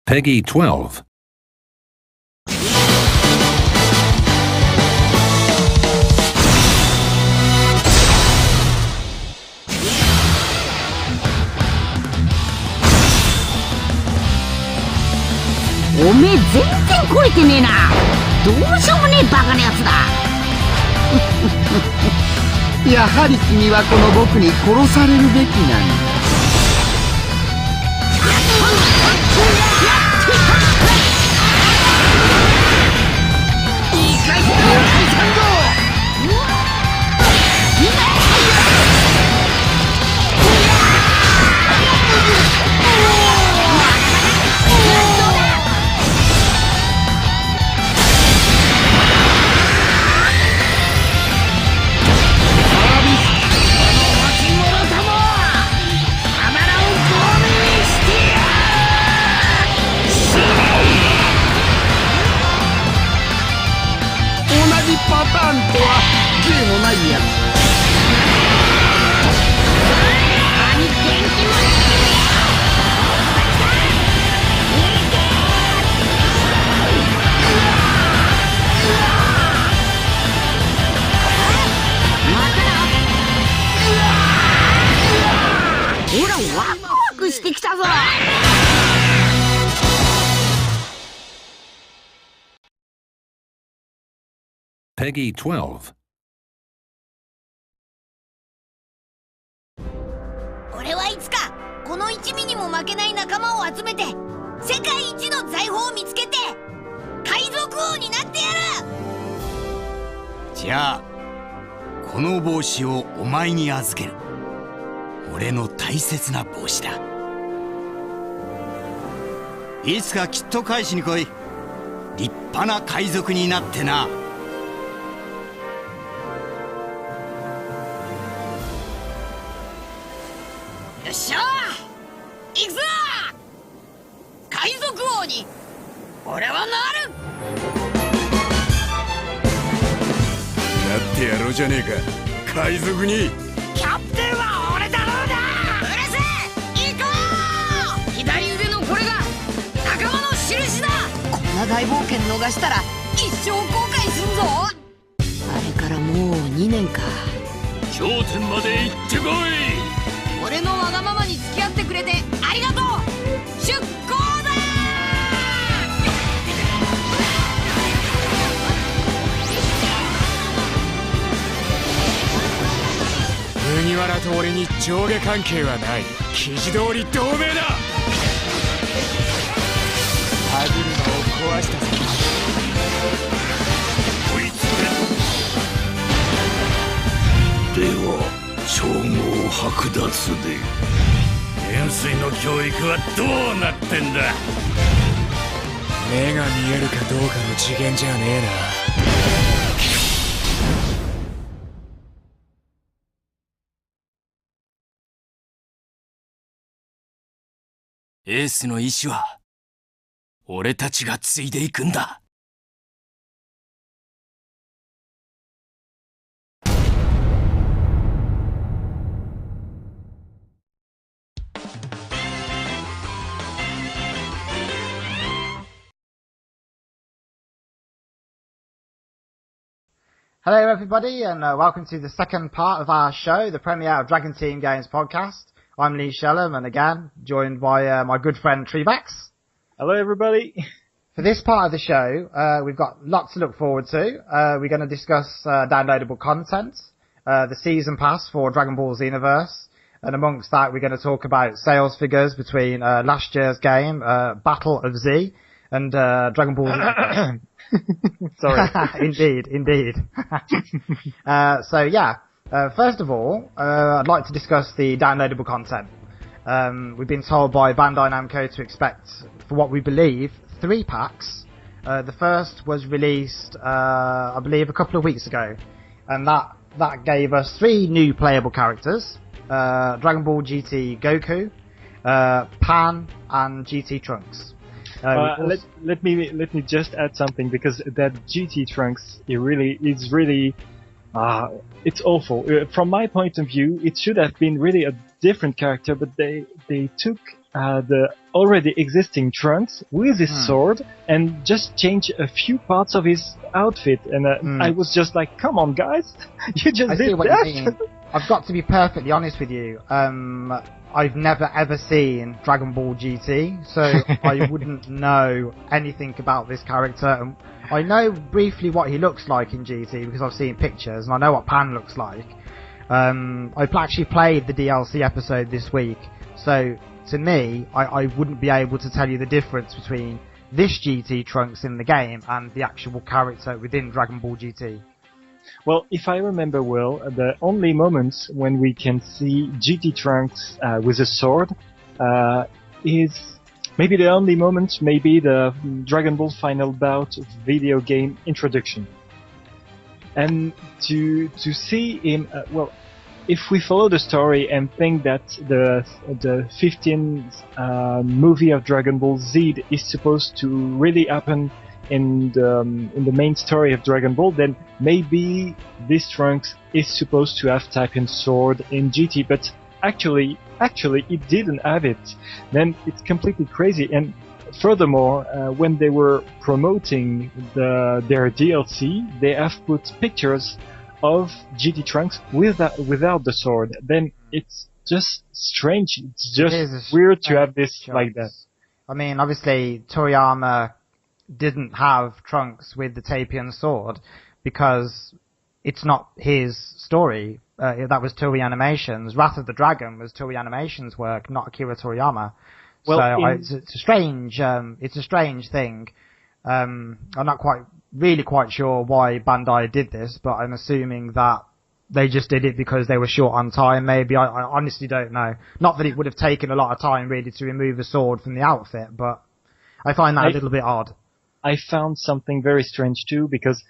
Peggy 12.おめえ全然懲りてねえな。どうしようもねえバカなやつだ。やはり君はこの僕に殺されるべきなんだ。いいかい解散ぞ。パターンとは芸のないやつ。ほらワクワクしてきたぞ。Peggy 12. 俺はいつかこの一味にも負けない仲間を集めて世界一の財宝を見つけて海賊王になってやる。じゃあこの帽子をお前に預ける。俺の大切な帽子だ。いつかきっと返しに来い。立派な海賊になってな。よっしゃー行くぞ。海賊王に俺はなる。なってやろうじゃねえか海賊に。キャプテンは俺だろうな。うるせえ行こう。左腕のこれが仲間の印だ。こんな大冒険逃したら一生後悔すんぞ。あれからもう2年か。頂点まで行ってこい。俺のわがままに付き合ってくれてありがとう。出航だ。麦わらと俺に上下関係はない。記事通り同盟だ。歯車を壊したぞ。こいつでは称号剥奪で元帥の教育はどうなってんだ。目が見えるかどうかの次元じゃねえな。エースの意志は俺たちが継いでいくんだ。Hello everybody, and welcome to the second part of our show, the premiere of Dragon Team Games podcast. I'm Lee Shellham, and again, joined by my good friend Treebax. Hello everybody. For this part of the show, we've got lots to look forward to. We're going to discuss downloadable content, the season pass for Dragon Ball Xenoverse, and amongst that we're going to talk about sales figures between last year's game, Battle of Z, and Dragon Ball Z. Sorry. Indeed. First of all, I'd like to discuss the downloadable content. We've been told by Bandai Namco to expect, for what we believe, 3 packs. The first was released, I believe, a couple of weeks ago, and that gave us 3 new playable characters: Dragon Ball GT Goku, Pan, and GT Trunks. Let me just add something, because that GT Trunks is really it's awful. From my point of view, it should have been really a different character, but they took the already existing Trunks with his sword and just changed a few parts of his outfit, and I was just like, come on guys, you just did what that. You mean. I've got to be perfectly honest with you. I've never ever seen Dragon Ball GT, so I wouldn't know anything about this character. And I know briefly what he looks like in GT because I've seen pictures, and I know what Pan looks like. I've actually played the DLC episode this week, so to me, I wouldn't be able to tell you the difference between this GT Trunks in the game and the actual character within Dragon Ball GT. Well, if I remember well, the only moments when we can see GT Trunks with a sword is maybe the only moment, maybe the Dragon Ball Final Bout video game introduction. And to see him, if we follow the story and think that the 15th movie of Dragon Ball Z is supposed to really happen in the main story of Dragon Ball, then maybe this Trunks is supposed to have type in sword in GT, but actually it didn't have it. Then it's completely crazy. And furthermore, when they were promoting their DLC, they have put pictures of GT Trunks without the sword. Then it's just strange. It's just weird to have this choice like that. I mean, obviously Toriyama didn't have Trunks with the Tapian sword because it's not his story. That was Toei Animations. Wrath of the Dragon was Toei Animations' work, not Akira Toriyama. Well, so it's a strange thing. I'm not really quite sure why Bandai did this, but I'm assuming that they just did it because they were short on time. Maybe I honestly don't know. Not that it would have taken a lot of time really to remove a sword from the outfit, but I find that a little bit odd. I found something very strange too, because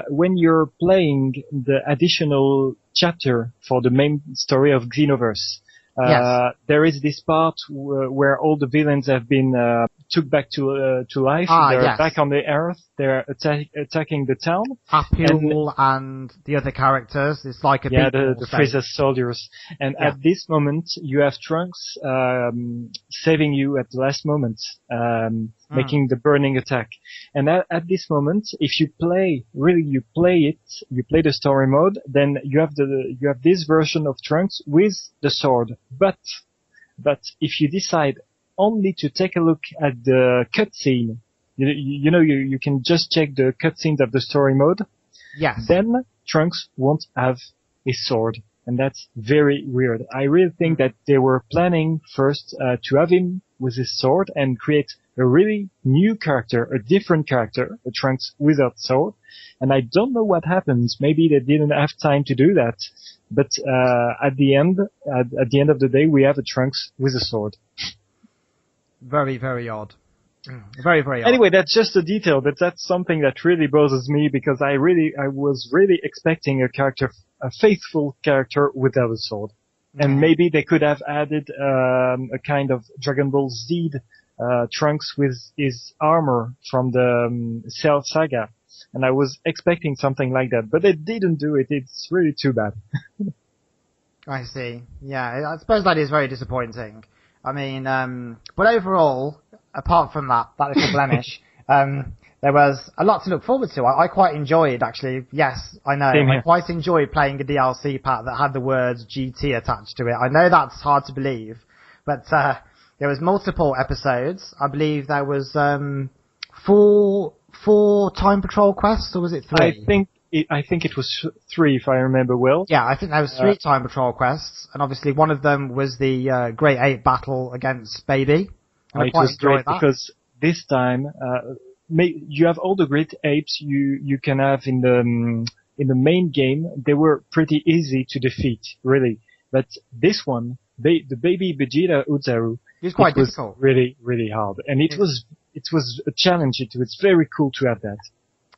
when you're playing the additional chapter for the main story of Xenoverse, there is this part where all the villains have been took back to life. They're back on the Earth. They're attacking the town. Apul and the other characters. It's like a the Frieza soldiers. And at this moment, you have Trunks saving you at the last moment, making the burning attack. And at this moment, if you play the story mode, then you have this version of Trunks with the sword. But if you decide only to take a look at the cutscene, you can just check the cutscenes of the story mode. Yes. Then Trunks won't have his sword, and that's very weird. I really think that they were planning first to have him with his sword and create a really new character, a different character, a Trunks without sword. And I don't know what happens. Maybe they didn't have time to do that. But at the end of the day, we have a Trunks with a sword. Very, very odd. Very, very odd. Anyway, that's just a detail, but that's something that really bothers me, because I was really expecting a faithful character without a sword. And maybe they could have added a kind of Dragon Ball Z Trunks with his armor from the Cell Saga. And I was expecting something like that, but they didn't do it. It's really too bad. I see. Yeah, I suppose that is very disappointing. I mean, but overall, apart from that little blemish, there was a lot to look forward to. I quite enjoyed, actually. Yes, I know. I quite enjoyed playing a DLC pack that had the words GT attached to it. I know that's hard to believe, but there was multiple episodes. I believe there was four Time Patrol quests, or was it 3? I think it was 3, if I remember well. Yeah, I think there was 3 Time Patrol quests, and obviously one of them was the Great Ape battle against Baby. And it was great because this time you have all the Great Apes you can have in the main game. They were pretty easy to defeat, really. But this one, the Baby Vegeta Uzaru, it was quite difficult. Really, really hard, and it was a challenge. It was very cool to have that.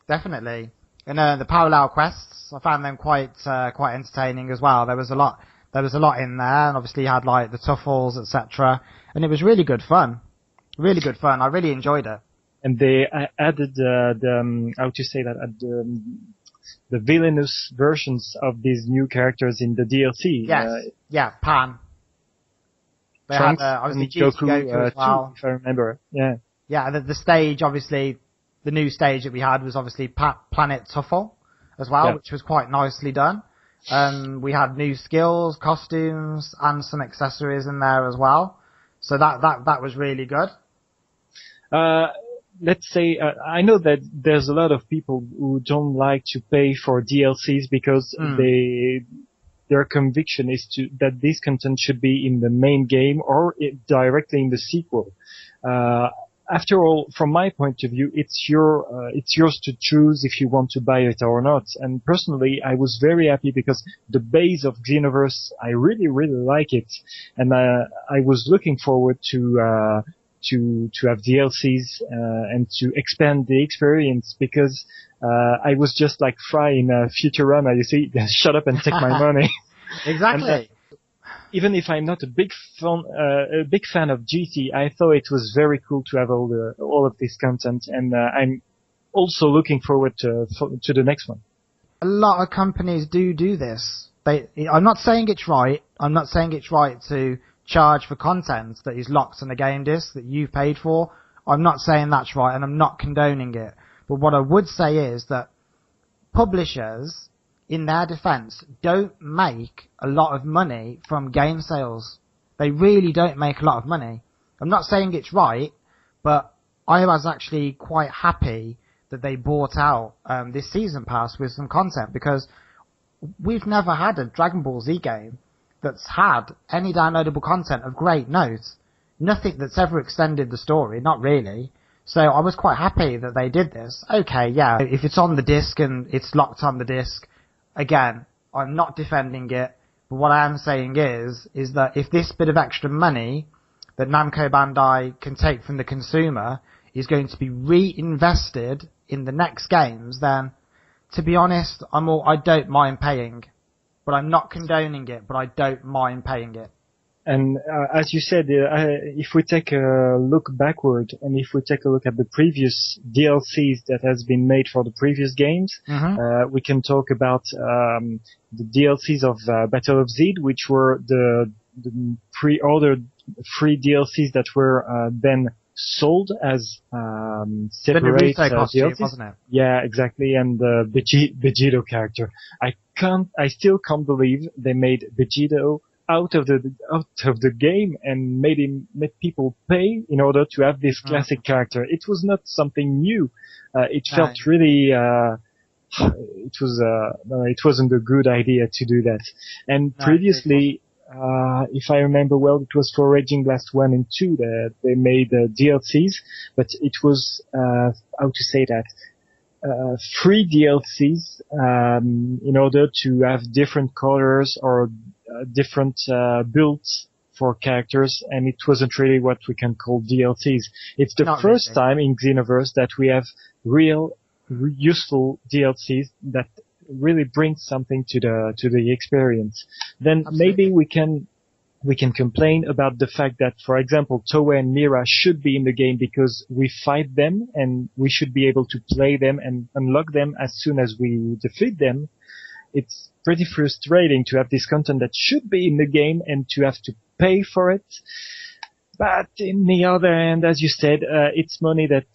Definitely. And the parallel quests, I found them quite entertaining as well. There was a lot in there, and obviously you had like the Tuffles, etc. And it was really good fun. Really good fun. I really enjoyed it. And they added the villainous versions of these new characters in the DLC. Yes, Pan. They Trunks had obviously and Goku as well. Too, if I remember. Yeah. Yeah, the stage, obviously, the new stage that we had was obviously Planet Tuffle as well, which was quite nicely done. We had new skills, costumes, and some accessories in there as well. So that was really good. Let's say, I know that there's a lot of people who don't like to pay for DLCs because their conviction is that this content should be in the main game or directly in the sequel. After all, from my point of view, it's yours to choose if you want to buy it or not. And personally, I was very happy because the base of Xenoverse, I really, really like it. And I was looking forward to have DLCs, and to expand the experience because, I was just like Fry in Futurama, you see, shut up and take my money. Exactly. And, even if I'm not a big fan of GT, I thought it was very cool to have all of this content, and I'm also looking forward to the next one. A lot of companies do this. I'm not saying it's right. I'm not saying it's right to charge for content that is locked on a game disc that you've paid for. I'm not saying that's right, and I'm not condoning it. But what I would say is that publishers, in their defense, don't make a lot of money from game sales. They really don't make a lot of money. I'm not saying it's right, but I was actually quite happy that they bought out this season pass with some content, because we've never had a Dragon Ball Z game that's had any downloadable content of great note. Nothing that's ever extended the story, not really. So I was quite happy that they did this. Okay, yeah, if it's on the disc and it's locked on the disc, again, I'm not defending it, but what I am saying is that if this bit of extra money that Namco Bandai can take from the consumer is going to be reinvested in the next games, then, to be honest, I don't mind paying. But I'm not condoning it, but I don't mind paying it. And as you said, if we take a look backward, and if we take a look at the previous DLCs that has been made for the previous games, we can talk about the DLCs of Battle of Z, which were the pre-ordered free DLCs that were then sold as separate DLCs. Wasn't it? Yeah, exactly. And the Vegito character, I still can't believe they made Vegito out of the game and made people pay in order to have this classic character. It was not something new. It felt really, it wasn't a good idea to do that. And previously, if I remember well, it was for Raging Blast 1 and 2 that they made DLCs, but it was, how to say that, free DLCs, in order to have different colors or different builds for characters, and it wasn't really what we can call DLCs. It's the first time in Xenoverse that we have real useful DLCs that really bring something to the experience. Then maybe we can complain about the fact that, for example, Toei and Mira should be in the game because we fight them and we should be able to play them and unlock them as soon as we defeat them. It's pretty frustrating to have this content that should be in the game and to have to pay for it. But in the other hand, as you said, it's money that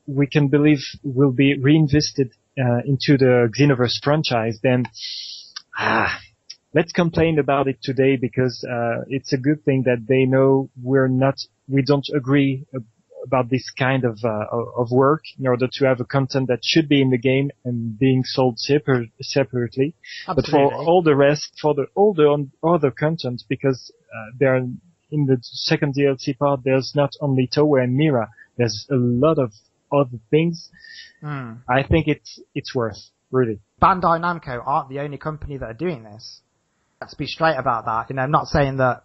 we can believe will be reinvested into the Xenoverse franchise, then let's complain about it today, because it's a good thing that they know we don't agree about this kind of work in order to have a content that should be in the game and being sold separately. Absolutely. But for all the rest, for all the other content, because they're in the second DLC part, there's not only Towa and Mira, there's a lot of other things. I think it's worth, really. Bandai Namco aren't the only company that are doing this. Let's be straight about that. You know, I'm not saying that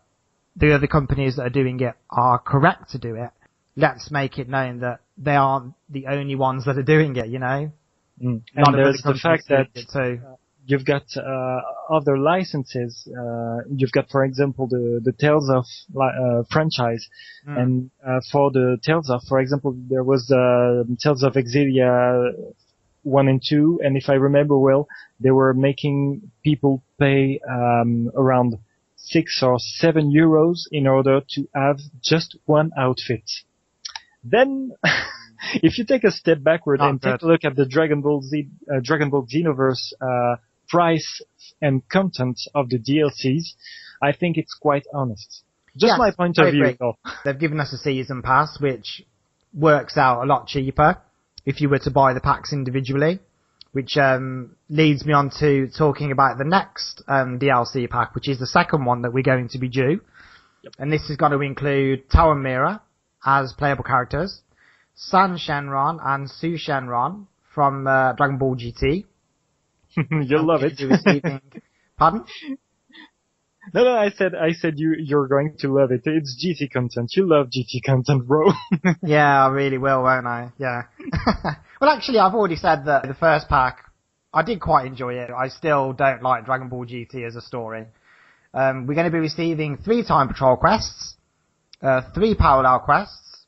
the other companies that are doing it are correct to do it. Let's make it known that they aren't the only ones that are doing it, you know? And there's the fact that you've got other licenses. You've got, for example, the Tales of franchise. And for the Tales of, for example, there was Tales of Exilia 1 and 2, and if I remember well, they were making people pay around 6 or 7 euros in order to have just one outfit. Then, if you take a step backward and take a look at the Dragon Ball Xenoverse price and content of the DLCs, I think it's quite honest. Just my point of view. They've given us a season pass, which works out a lot cheaper if you were to buy the packs individually, which leads me on to talking about the next DLC pack, which is the second one that we're going to be due. And this is going to include Towa and Mira as playable characters, San Shenron and Su Shenron from Dragon Ball GT. You'll love it. Pardon? No, I said you're going to love it. It's GT content. You love GT content, bro. Yeah, I really will, won't I? Yeah. Well, actually, I've already said that the first pack, I did quite enjoy it. I still don't like Dragon Ball GT as a story. We're going to be receiving 3 Time Patrol quests, 3 Parallel quests,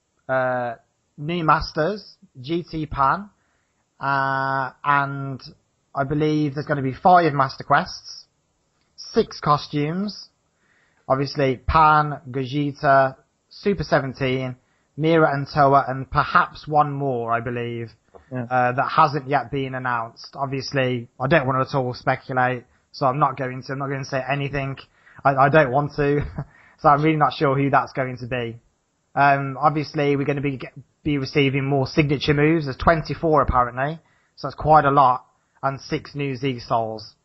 new Masters, GT Pan, and I believe there's going to be 5 Master Quests, 6 costumes, obviously Pan, Gogeta, Super 17, Mira and Towa, and perhaps one more, I believe, that hasn't yet been announced. Obviously, I don't want to at all speculate, so I'm not going to say anything. I don't want to, so I'm really not sure who that's going to be. Obviously, we're going to be receiving more signature moves. There's 24 apparently, so that's quite a lot, and 6 new Z Souls.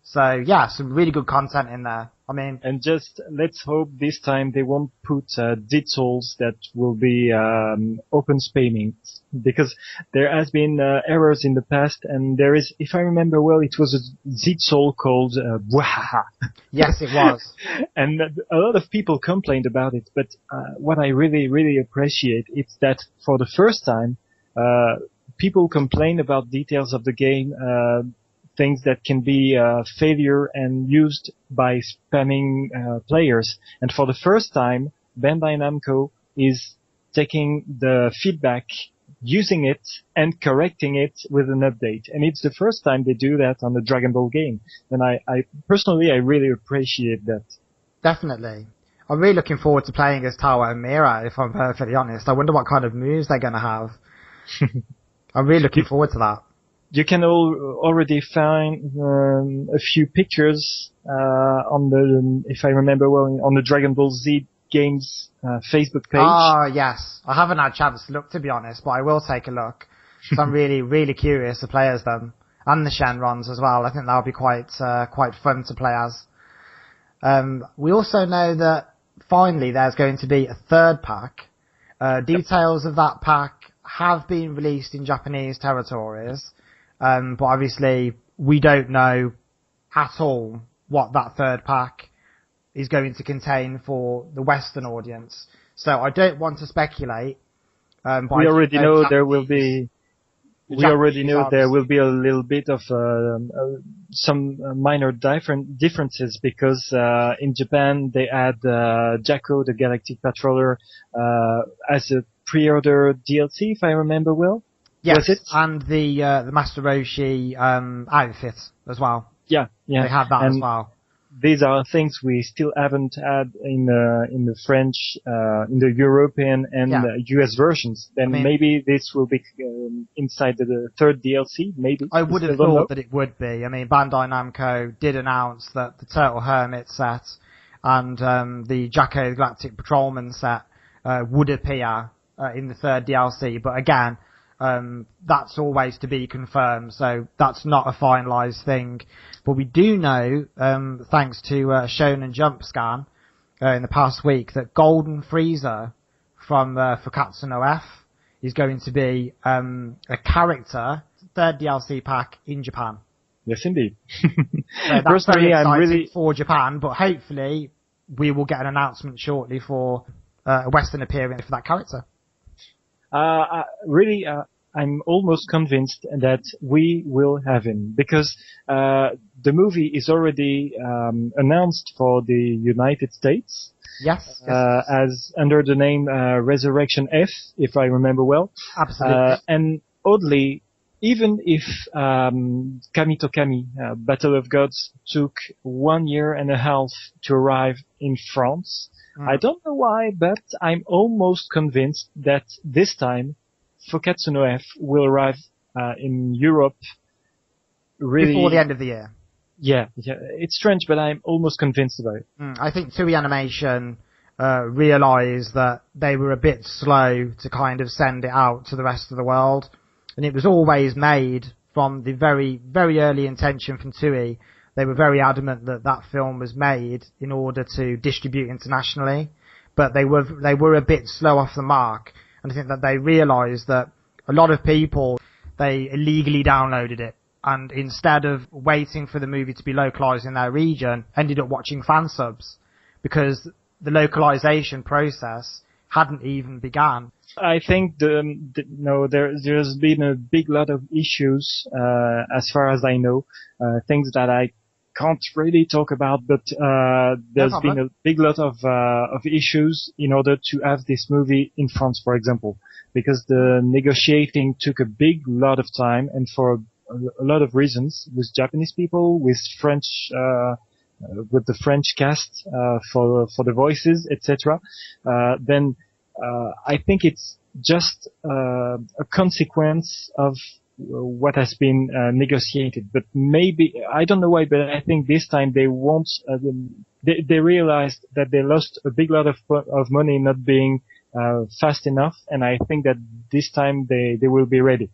So yeah, some really good content in there. I mean, and just let's hope this time they won't put Z Souls that will be open spamming, because there has been errors in the past, and there is, if I remember well, it was a Z Soul called Bwahaha. Yes, it was. And a lot of people complained about it, but what I really, really appreciate is that for the first time, people complain about details of the game, things that can be failure and used by spamming players. And for the first time, Bandai Namco is taking the feedback, using it, and correcting it with an update. And it's the first time they do that on the Dragon Ball game. And I personally, I really appreciate that. Definitely. I'm really looking forward to playing as Towa and Mira, if I'm perfectly honest. I wonder what kind of moves they're going to have. I'm really looking forward to that. You can already find a few pictures on the, if I remember well, on the Dragon Ball Z Games Facebook page. Ah, yes. I haven't had a chance to look, to be honest, but I will take a look. So I'm really, really curious to play as them. And the Shenrons as well. I think that'll be quite fun to play as. We also know that finally there's going to be a 3rd pack. Details of that pack have been released in Japanese territories. But obviously we don't know at all what that 3rd pack is going to contain for the Western audience. So I don't want to speculate. But we already know there will be. We already know there will be a little bit of some minor differences, because in Japan they had Jacko, the Galactic Patroller, as a pre-order DLC, if I remember well. Yes, and the Master Roshi outfit as well. Yeah. They have that as well. these are things we still haven't had in the French, in the European and US versions. Then maybe this will be inside the third DLC. Maybe I would have thought that it would be. I mean, Bandai Namco did announce that the Turtle Hermit set and the Jacko the Galactic Patrolman set would appear in the third DLC. But again, that's always to be confirmed, so that's not a finalised thing. But we do know, thanks to Shonen Jump Scan in the past week, that Golden Freezer from Fukatsu no F is going to be a character, third DLC pack in Japan. Yes, indeed. So that's Personally, very I'm exciting really for Japan, but hopefully we will get an announcement shortly for a Western appearance for that character. I'm almost convinced that we will have him because the movie is already announced for the United States. Yes. As under the name Resurrection F, if I remember well. Absolutely. And oddly, even if Kami to Kami, Battle of Gods, took 1.5 years to arrive in France, I don't know why, but I'm almost convinced that this time Fukatsu no F will arrive in Europe really before the end of the year. Yeah, it's strange, but I'm almost convinced about it. I think Toei Animation realised that they were a bit slow to kind of send it out to the rest of the world, and it was always made from the very, very early intention from Toei. They were very adamant that that film was made in order to distribute internationally, but they were a bit slow off the mark, and I think that they realised that a lot of people, they illegally downloaded it, and instead of waiting for the movie to be localised in their region, ended up watching fan subs, because the localisation process hadn't even begun. I think there's been a big lot of issues, as far as I know, things that I can't really talk about, but there's been a big lot of issues in order to have this movie in France, for example, because the negotiating took a big lot of time, and for a lot of reasons, with Japanese people, with French, with the French cast for the voices, etc. Then I think it's just a consequence of what has been negotiated. But maybe, I don't know why, but I think this time they won't. They realized that they lost a big lot of money not being fast enough, and I think that this time they will be ready.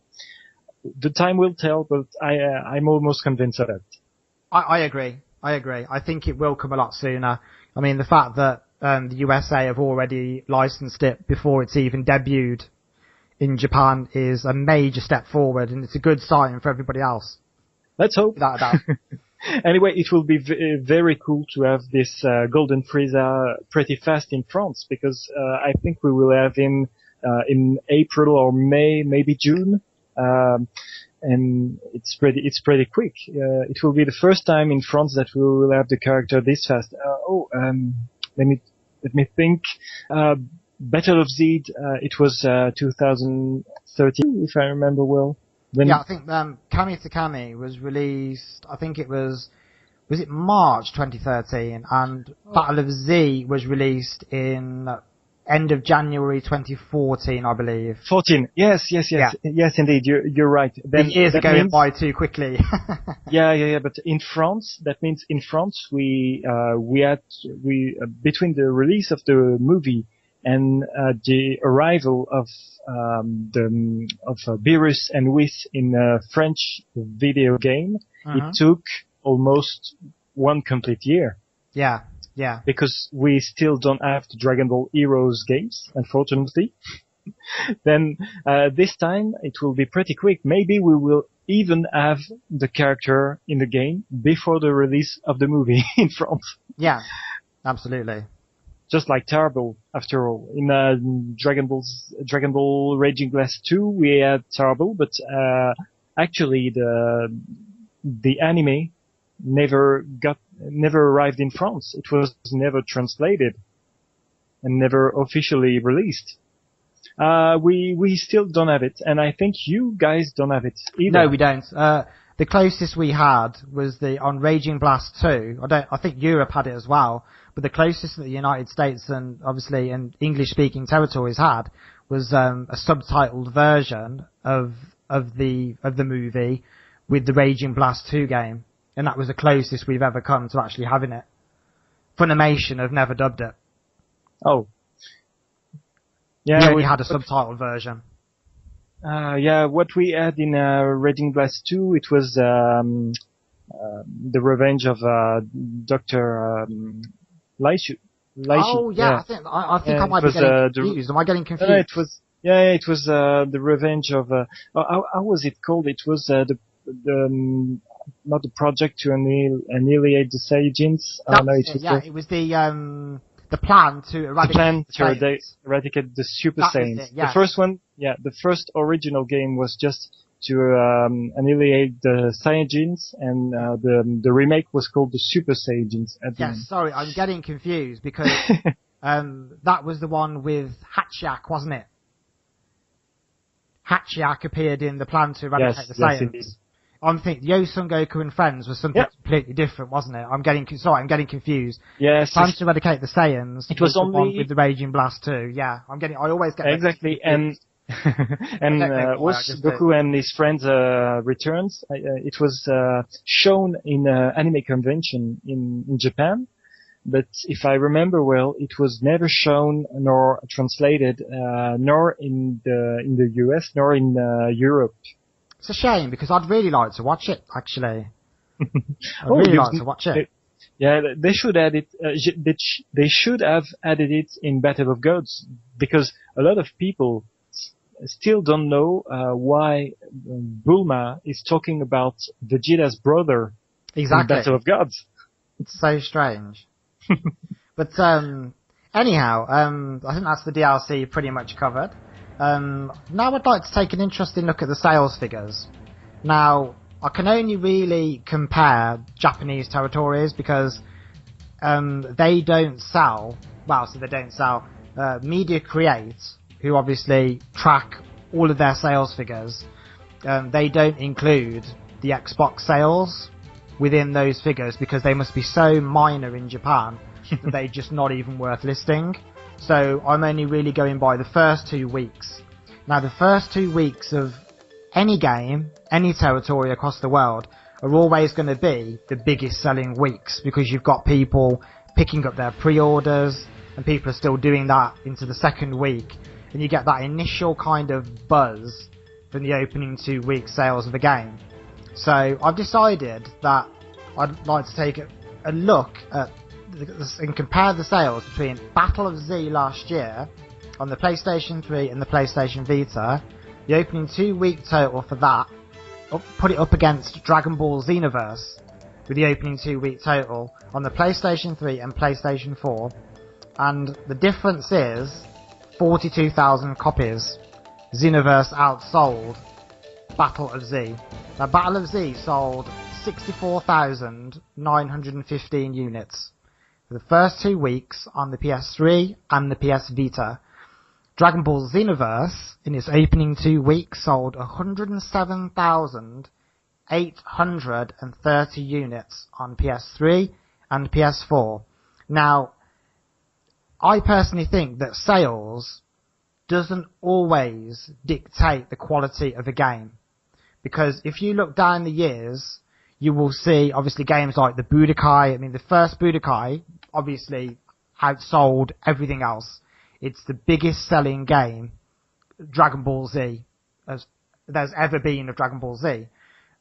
The time will tell, but I'm almost convinced of that. I agree. I think it will come a lot sooner. I mean, the fact that the USA have already licensed it before it's even debuted in Japan is a major step forward, and it's a good sign for everybody else. Let's hope. Without a doubt. Anyway, it will be very cool to have this Golden Frieza pretty fast in France, because I think we will have him in April or May, maybe June. And it's pretty quick. It will be the first time in France that we will have the character this fast. Let me think. Battle of Zed, it was 2013, if I remember well. I think Kami to Kami was released, I think it was it March 2013, and Battle of Z was released in end of January 2014, I believe. 14, yes, indeed, you're right. Then the years are going by too quickly. Yeah, but in France, that means in France we between the release of the movie and the arrival of Beerus and Whis in a French video game, it took almost 1 complete year. Yeah. Because we still don't have the Dragon Ball Heroes games, unfortunately. Then this time it will be pretty quick. Maybe we will even have the character in the game before the release of the movie in France. Yeah, absolutely. Just like Turbo, after all. In Dragon Ball Raging Blast 2, we had Turbo, but actually the anime never arrived in France. It was never translated and never officially released. We still don't have it, and I think you guys don't have it either. No, we don't. the closest we had was on Raging Blast 2. I think Europe had it as well, but the closest that the United States and obviously in English-speaking territories had was a subtitled version of the movie with the Raging Blast 2 game, and that was the closest we've ever come to actually having it. Funimation have never dubbed it. Oh. Yeah, we only had a subtitled version. What we had in Raging Blast 2, it was the revenge of Dr. Laishu. Oh yeah, I think I might be getting confused. Am I getting confused? It was the revenge of how was it called? It was the not the project to annihilate the Saiyajins. It was the plan to eradicate the Super Saiyans. The first one, the first original game was just to annihilate the Saiyajins, and the remake was called the Super Saiyajins. Sorry, I'm getting confused because that was the one with Hachiak, wasn't it? Hachiak appeared in the plan to eradicate the Saiyans. Yes, I'm thinking Yo Son Goku and Friends was something completely different, wasn't it? I'm getting confused. Yes. Plan to eradicate the Saiyans. It was only the one with the Raging Blast 2. Yeah, I always get exactly. And was Goku and his friends returns? It was shown in anime convention in Japan, but if I remember well, it was never shown nor translated, nor in the US nor in Europe. It's a shame because I'd really like to watch it. Actually, I'd really like to watch it. They should add it. They should have added it in Battle of Gods because a lot of people still don't know why Bulma is talking about Vegeta's brother in Battle of Gods. It's so strange. But anyhow, I think that's the DLC pretty much covered. Now I'd like to take an interesting look at the sales figures. Now, I can only really compare Japanese territories because they don't sell, Media Create, who obviously track all of their sales figures, they don't include the Xbox sales within those figures because they must be so minor in Japan that they're just not even worth listing. So I'm only really going by the first 2 weeks. Now the first 2 weeks of any game, any territory across the world are always going to be the biggest selling weeks because you've got people picking up their pre-orders and people are still doing that into the second week, and you get that initial kind of buzz from the opening 2 week sales of the game. So I've decided that I'd like to take a look at and compare the sales between Battle of Z last year on the PlayStation 3 and the PlayStation Vita, the opening 2 week total for that, put it up against Dragon Ball Xenoverse with the opening 2 week total on the PlayStation 3 and PlayStation 4, and the difference is 42,000 copies. Xenoverse outsold Battle of Z. Now Battle of Z sold 64,915 units for the first 2 weeks on the PS3 and the PS Vita. Dragon Ball Xenoverse, in its opening 2 weeks, sold 107,830 units on PS3 and PS4. Now, I personally think that sales doesn't always dictate the quality of a game. Because if you look down the years, you will see, obviously, games like the Budokai. I mean, the first Budokai, obviously, outsold everything else. It's the biggest selling game, Dragon Ball Z, as there's ever been of Dragon Ball Z.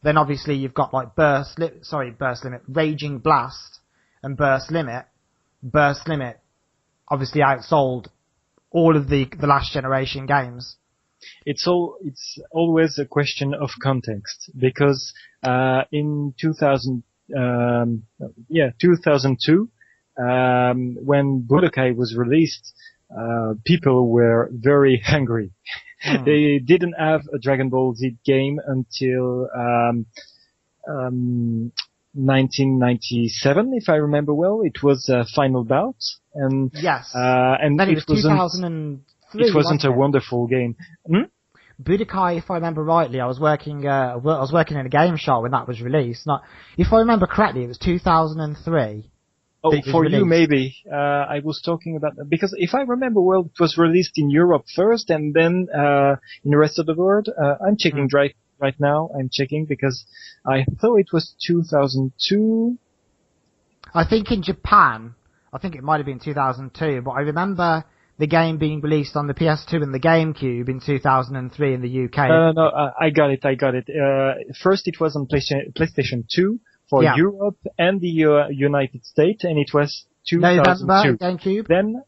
Then obviously you've got like Burst Limit, Raging Blast, and Burst Limit. Burst Limit obviously outsold all of the last generation games. It's always a question of context because in 2002, when Budokai was released, people were very hungry. They didn't have a Dragon Ball Z game until 1997, if I remember well. It was Final Bout, and yes, and then it was 2003. It wasn't a wonderful game. Budokai, if I remember rightly, I was working in a game shop when that was released. If I remember correctly, it was 2003. Oh, for you maybe. I was talking about, because if I remember well, it was released in Europe first and then in the rest of the world. I'm checking right now. I'm checking because I thought it was 2002. I think in Japan, I think it might have been 2002, but I remember the game being released on the PS2 and the GameCube in 2003 in the UK. No, I got it. First it was on PlayStation 2 for Europe and the United States, and it was 2002. November, GameCube? Then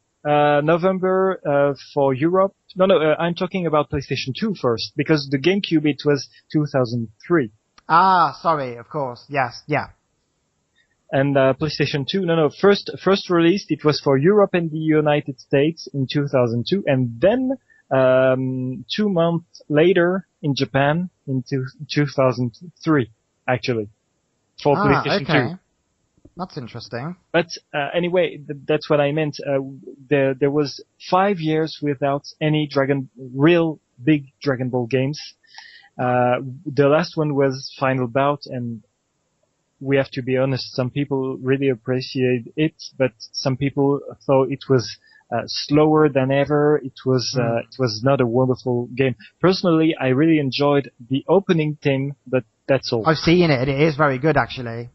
November for Europe. No, I'm talking about PlayStation 2 first, because the GameCube, it was 2003. Ah, sorry, of course. Yes, yeah. And PlayStation 2, first released, it was for Europe and the United States in 2002, and then 2 months later in Japan in 2003, actually, for PlayStation 2. That's interesting. But anyway, that's what I meant. There was 5 years without any real big Dragon Ball games. The last one was Final Bout, and we have to be honest, some people really appreciate it, but some people thought it was slower than ever. It was not a wonderful game. Personally, I really enjoyed the opening theme, but that's all. I've seen it. It is very good, actually.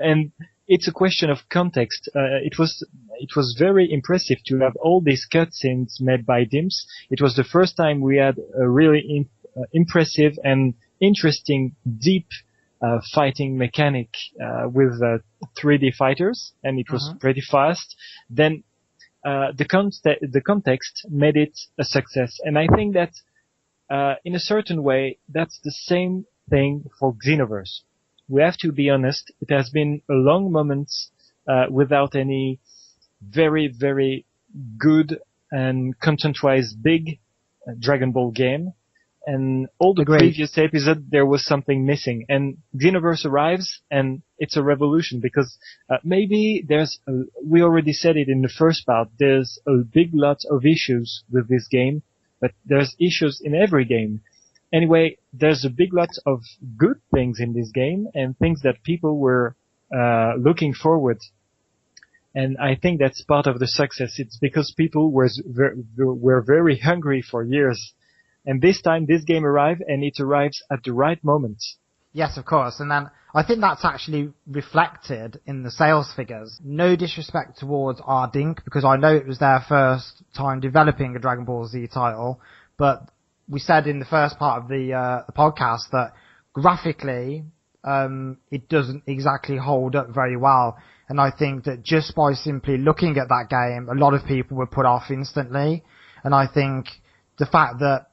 And it's a question of context. It was very impressive to have all these cutscenes made by Dimps. It was the first time we had a really impressive and interesting, deep fighting mechanic with 3D fighters, and it was pretty fast. Then the context made it a success, and I think that in a certain way that's the same thing for Xenoverse. We have to be honest, it has been a long moment without any very, very good and content-wise big Dragon Ball game. And all the previous episodes, there was something missing. And Xenoverse arrives, and it's a revolution, because maybe we already said it in the first part, there's a big lot of issues with this game, but there's issues in every game. Anyway, there's a big lot of good things in this game, and things that people were looking forward. And I think that's part of the success. It's because people were very hungry for years. And this time, this game arrived, and it arrives at the right moment. Yes, of course. And then I think that's actually reflected in the sales figures. No disrespect towards Ardink, because I know it was their first time developing a Dragon Ball Z title. But we said in the first part of the podcast that graphically, it doesn't exactly hold up very well. And I think that just by simply looking at that game, a lot of people were put off instantly. And I think the fact that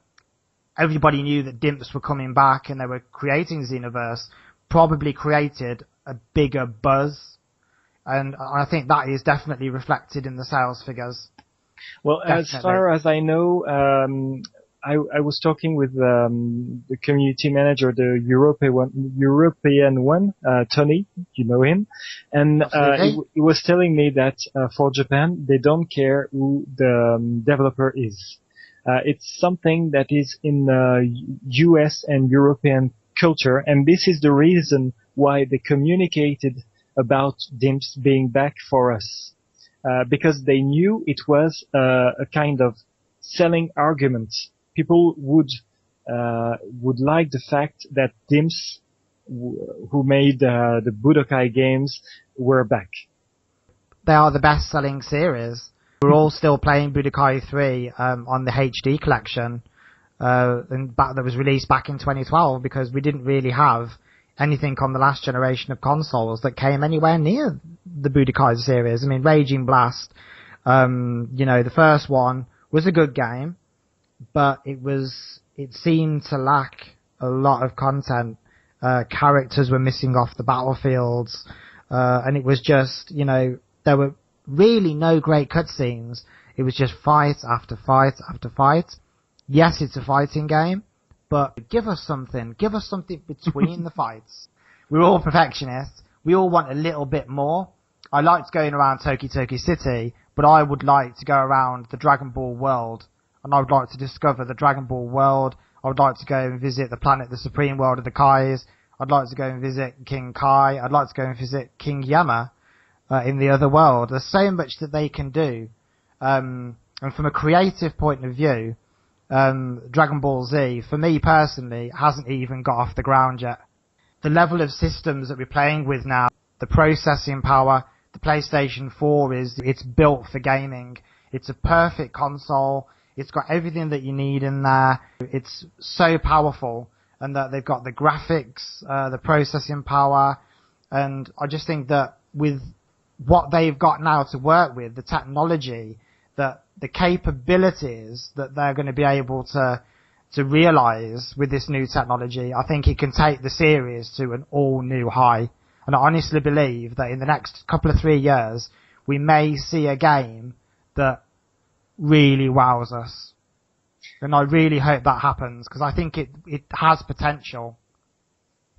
everybody knew that Dimps were coming back and they were creating Xenoverse probably created a bigger buzz. And I think that is definitely reflected in the sales figures. Well, definitely. As far as I know, I was talking with the community manager, the European one, Tony, you know him, and he was telling me that for Japan, they don't care who the developer is. It's something that is in US and European culture, and this is the reason why they communicated about Dimps being back for us, because they knew it was a kind of selling argument. People would like the fact that Dimps, who made the Budokai games, were back. They are the best-selling series. We're all still playing Budokai 3 on the HD collection, and that was released back in 2012, because we didn't really have anything on the last generation of consoles that came anywhere near the Budokai series. I mean, Raging Blast, the first one was a good game, but it seemed to lack a lot of content. Characters were missing off the battlefields, and it was just, there were really no great cutscenes. It was just fight after fight after fight. Yes, it's a fighting game, but give us something between the fights. We're all perfectionists. We all want a little bit more. I liked going around Toki Toki City, but I would like to go around the Dragon Ball world, and I would like to discover the Dragon Ball world I would like to go and visit the planet, the Supreme World of the Kais. I'd like to go and visit King Kai. I'd like to go and visit King Yama in the other world. There's so much that they can do. And from a creative point of view, Dragon Ball Z, for me personally, hasn't even got off the ground yet. The level of systems that we're playing with now, the processing power, the PlayStation 4 it's built for gaming. It's a perfect console. It's got everything that you need in there. It's so powerful, and that they've got the graphics, the processing power, and I just think that with what they've got now to work with, the technology, that the capabilities that they're going to be able to realize with this new technology, I think it can take the series to an all new high. And I honestly believe that in the next couple of 3 years, we may see a game that really wows us. And I really hope that happens, because I think it has potential.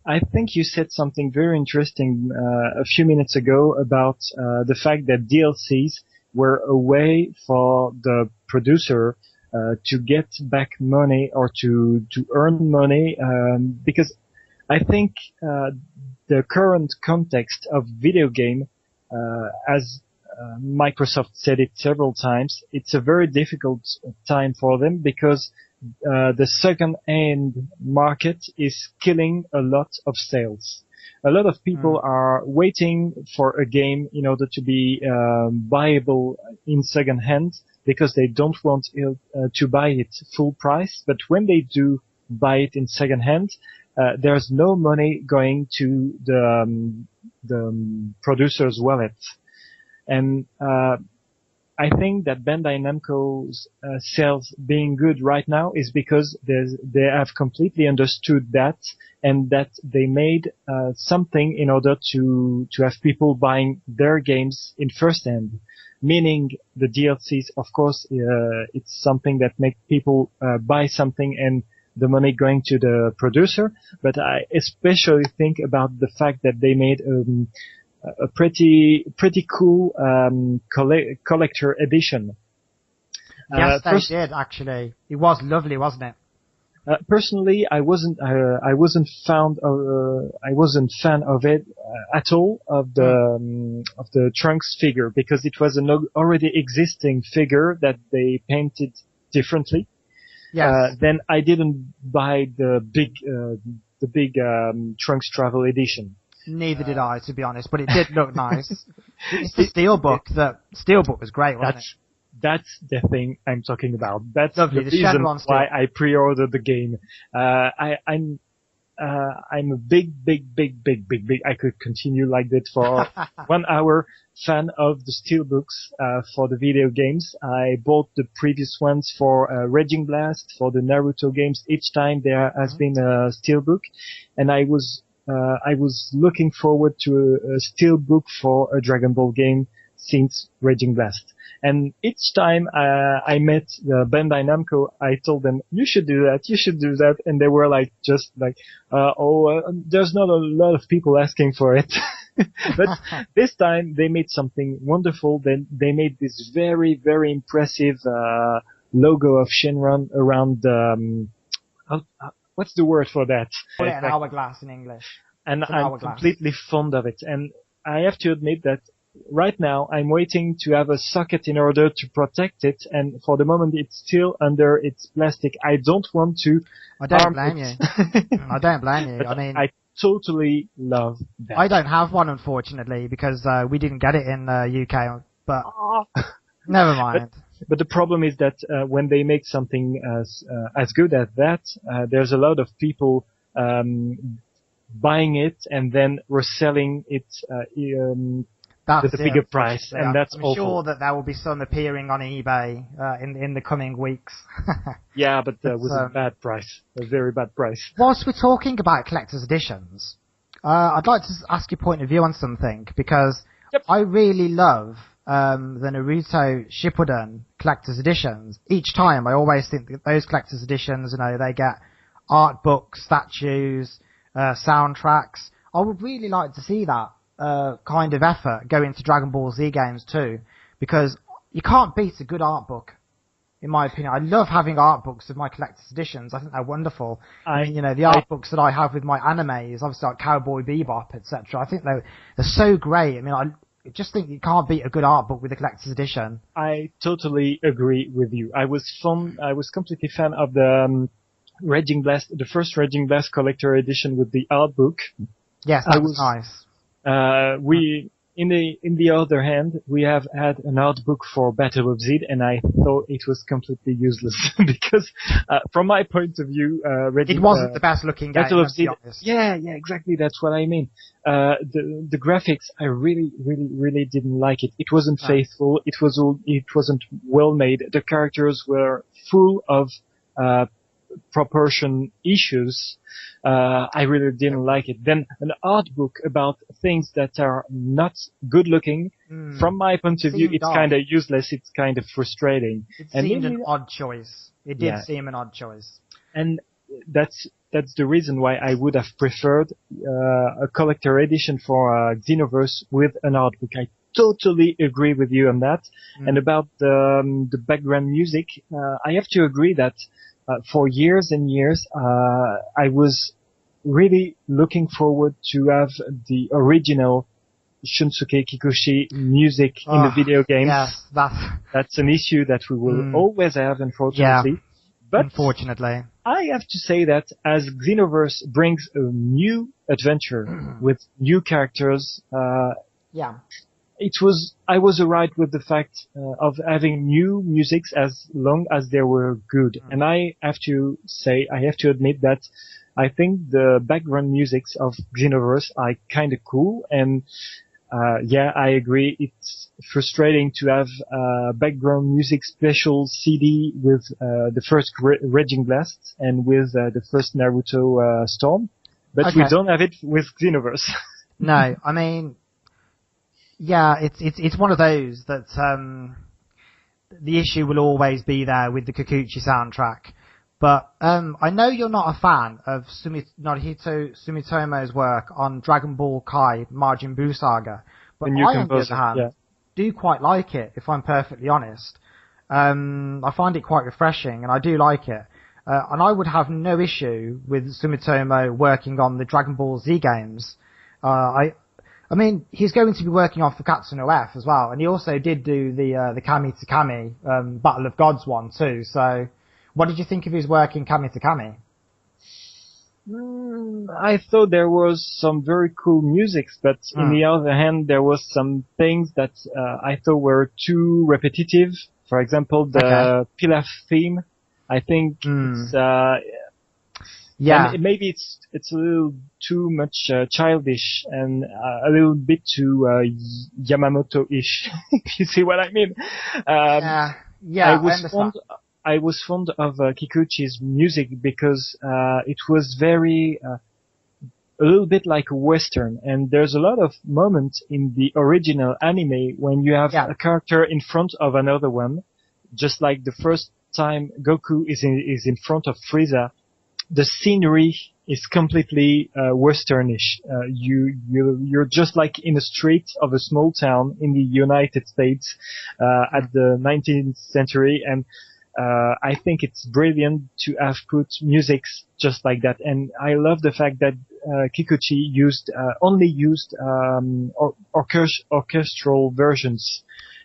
I think you said something very interesting a few minutes ago about the fact that DLCs were a way for the producer to get back money or to earn money, because I think the current context of video game, as Microsoft said it several times, it's a very difficult time for them because the second-hand market is killing a lot of sales. A lot of people are waiting for a game in order to be buyable in second-hand because they don't want to buy it full price. But when they do buy it in second-hand, there's no money going to the producer's wallet. And I think that Bandai Namco's sales being good right now is because they have completely understood that, and that they made something in order to have people buying their games in first hand. Meaning the DLCs, of course, it's something that makes people buy something and the money going to the producer. But I especially think about the fact that they made a pretty cool collector edition. Yes, they did actually. It was lovely, wasn't it? Personally, I wasn't fan of it at all, of the Trunks figure, because it was an already existing figure that they painted differently. Yes. Then I didn't buy the big Trunks Travel Edition. Neither did I, to be honest, but it did look nice. It's the Steelbook. The Steelbook was great, wasn't it? That's the thing I'm talking about. That's lovely. The reason why I pre-ordered the game. I'm a big, I could continue like that for 1 hour, fan of the Steelbooks for the video games. I bought the previous ones for Raging Blast, for the Naruto games. Each time there has been a Steelbook, and I was looking forward to a Steelbook for a Dragon Ball game since Raging Blast. And each time I met Bandai Namco, I told them, you should do that, and they were like, there's not a lot of people asking for it. But this time they made something wonderful. Then they made this very, very impressive logo of Shenron around what's the word for that? An hourglass in English. And I'm completely fond of it. And I have to admit that right now I'm waiting to have a socket in order to protect it, and for the moment it's still under its plastic. I don't want to. I don't blame you. I don't blame you. I mean, I totally love that. I don't have one, unfortunately, because we didn't get it in UK. But never mind. But the problem is that when they make something as good as that, there's a lot of people buying it and then reselling it with a bigger price, and that's awful. I'm sure that there will be some appearing on eBay in the coming weeks. Yeah, but that was a bad price, a very bad price. Whilst we're talking about collector's editions, I'd like to ask your point of view on something, because I really love the Naruto Shippuden collector's editions. Each time, I always think that those collector's editions, they get art books, statues, soundtracks. I would really like to see that kind of effort go into Dragon Ball Z games too, because you can't beat a good art book. in my opinion. I love having art books with my collector's editions. I think they're wonderful. I mean, the art books that I have with my animes, obviously like Cowboy Bebop, etc. I think they're so great. I mean, I just think you can't beat a good art book with a collector's edition. I totally agree with you. I was completely fan of the Raging Blast, the first Raging Blast collector edition with the art book. Yes, that was nice. In the other hand, we have had an art book for Battle of Z, and I thought it was completely useless because, from my point of view, it wasn't the best looking game. Battle of Z, yeah, exactly. That's what I mean. The graphics, I really didn't like it. It wasn't faithful. It wasn't well made. The characters were full of proportion issues. I really didn't like it. Then an art book about things that are not good looking, from my point of view, it's kind of useless. It's kind of frustrating. It seemed an odd choice. It did seem an odd choice. And that's the reason why I would have preferred a collector edition for Xenoverse with an art book. I totally agree with you on that. And about the background music, I have to agree that for years and years, I was really looking forward to have the original Shunsuke Kikuchi music in the video games. Yes, that's an issue that we will always have, unfortunately. Yeah, but unfortunately, I have to say that as Xenoverse brings a new adventure with new characters, I was alright with the fact of having new musics as long as they were good. And I have to admit that I think the background musics of Xenoverse are kind of cool. And I agree. It's frustrating to have background music special CD with the first Raging Blast and with the first Naruto Storm, but we don't have it with Xenoverse. No, I mean. Yeah, it's one of those that the issue will always be there with the Kikuchi soundtrack. But I know you're not a fan of Naruhito Sumitomo's work on Dragon Ball Kai Majin Buu Saga, but I, on the other hand, do quite like it, if I'm perfectly honest. I find it quite refreshing, and I do like it. And I would have no issue with Sumitomo working on the Dragon Ball Z games. I mean, he's going to be working on Fukatsu no F as well, and he also did do the Kami to Kami Battle of Gods one too. So, what did you think of his work in Kami to Kami? I thought there was some very cool music, but on the other hand, there was some things that I thought were too repetitive. For example, the Pilaf theme. I think it's and maybe it's a little too much childish and a little bit too Yamamoto-ish. If you see what I mean. I was fond of Kikuchi's music because it was very a little bit like a western, and there's a lot of moments in the original anime when you have a character in front of another one, just like the first time Goku is in front of Frieza. The scenery is completely westernish. You're just like in a street of a small town in the United States at the 19th century, and I think it's brilliant to have put music just like that. And I love the fact that Kikuchi only used orchestral versions,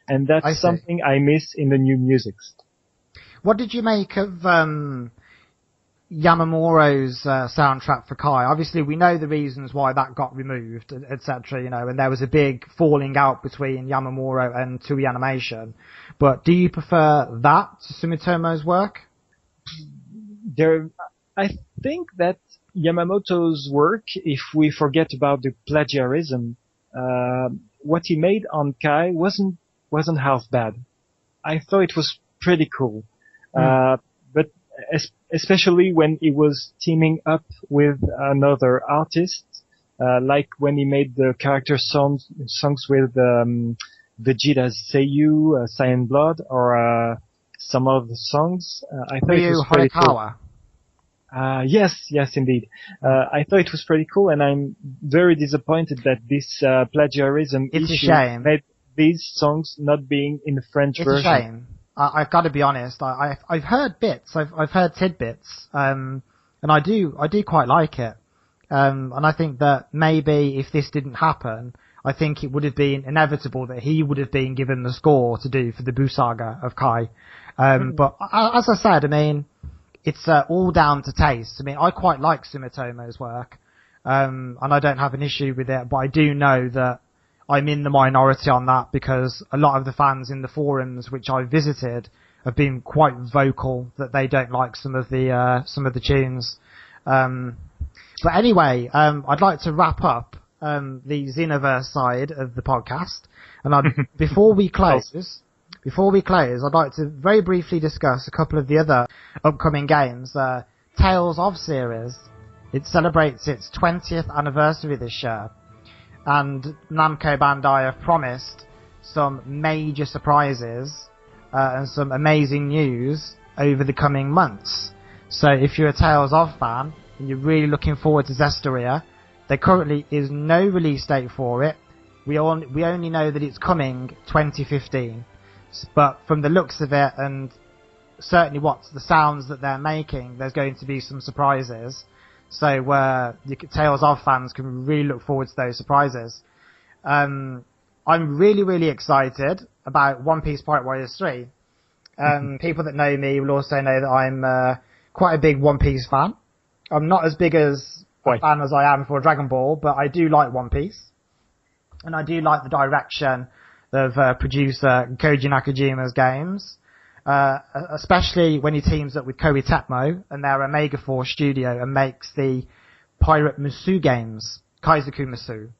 and that's something I miss in the new music. What did you make of Yamamoto's soundtrack for Kai? Obviously, we know the reasons why that got removed, etc. And there was a big falling out between Yamamoto and Toei Animation. But do you prefer that to Sumitomo's work? I think that Yamamoto's work, if we forget about the plagiarism, what he made on Kai wasn't half bad. I thought it was pretty cool. But especially when he was teaming up with another artist, like when he made the character songs with Vegeta's Seiyu, Cyan Blood, or some of the songs. I thought it was pretty cool. Yes, indeed. I thought it was pretty cool, and I'm very disappointed that this plagiarism issue made these songs not being in the French version. It's a shame. I've got to be honest. I've heard bits. I've heard tidbits. And I do quite like it. And I think that maybe if this didn't happen, I think it would have been inevitable that he would have been given the score to do for the Buu Saga of Kai. But as I said, I mean, it's all down to taste. I mean, I quite like Sumitomo's work, and I don't have an issue with it, but I do know that I'm in the minority on that because a lot of the fans in the forums which I visited have been quite vocal that they don't like some of the tunes. But anyway, I'd like to wrap up the Xenoverse side of the podcast, and before we close, I'd like to very briefly discuss a couple of the other upcoming games. Tales of series, it celebrates its 20th anniversary this year, and Namco Bandai have promised some major surprises and some amazing news over the coming months. So if you're a Tales of fan and you're really looking forward to Zestiria, there currently is no release date for it. We only know that it's coming 2015. But from the looks of it, and certainly what's the sounds that they're making, there's going to be some surprises. So the Tales of fans can really look forward to those surprises. I'm really, really excited about One Piece Pirate Warriors 3. People that know me will also know that I'm quite a big One Piece fan. I'm not as big as a fan as I am for Dragon Ball, but I do like One Piece. And I do like the direction of producer Koji Nakajima's games, especially when he teams up with Koei Tecmo and their Omega Force studio and makes the Pirate Musou games, Kaizoku Musou.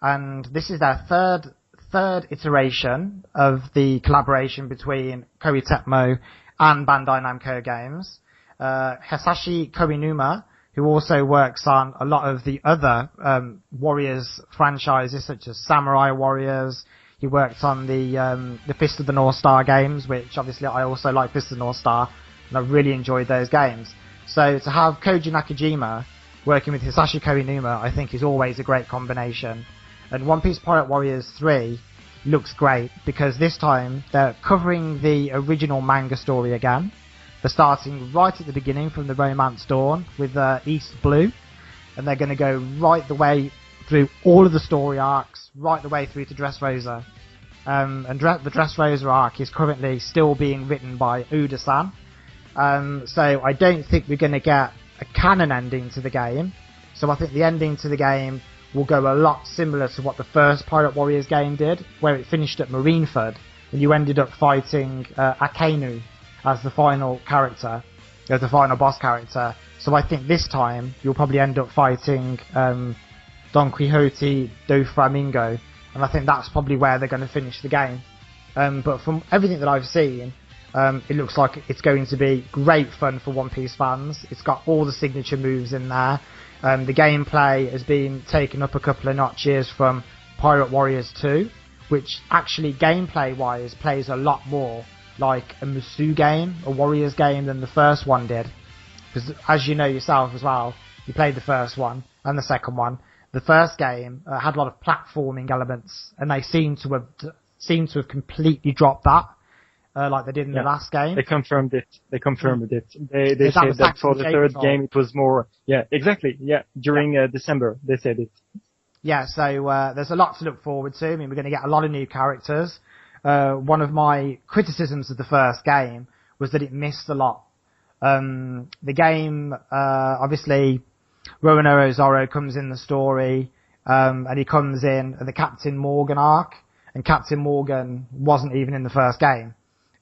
And this is their third iteration of the collaboration between Koei Tecmo and Bandai Namco games. Hisashi Koinuma, who also works on a lot of the other Warriors franchises such as Samurai Warriors. He worked on the Fist of the North Star games, which obviously I also like Fist of the North Star, and I really enjoyed those games. So to have Koji Nakajima working with Hisashi Koinuma, I think is always a great combination. And One Piece Pirate Warriors 3 looks great because this time they're covering the original manga story again. They're starting right at the beginning from the Romance Dawn with East Blue, and they're going to go right the way through all of the story arcs, right the way through to Dressrosa. And the Dressrosa arc is currently still being written by Uda-san. So I don't think we're going to get a canon ending to the game. So I think the ending to the game will go a lot similar to what the first Pirate Warriors game did, where it finished at Marineford, and you ended up fighting Akainu as the final character, the final boss character. So I think this time you'll probably end up fighting Don Quixote do Flamingo, and I think that's probably where they're going to finish the game. But from everything that I've seen, it looks like it's going to be great fun for One Piece fans. It's got all the signature moves in there. The gameplay has been taken up a couple of notches from Pirate Warriors 2, which actually gameplay-wise plays a lot more like a Musou game, a Warriors game, than the first one did. Because as you know yourself as well, you played the first one and the second one. The first game had a lot of platforming elements, and they seem to have completely dropped that, like they did in the last game. They confirmed it. They said that for the third game it was more. Yeah, exactly. Yeah, during December they said it. Yeah, so there's a lot to look forward to. I mean, we're going to get a lot of new characters. One of my criticisms of the first game was that it missed a lot. The game, obviously, Roronoa Zoro comes in the story, and he comes in at the Captain Morgan arc, and Captain Morgan wasn't even in the first game.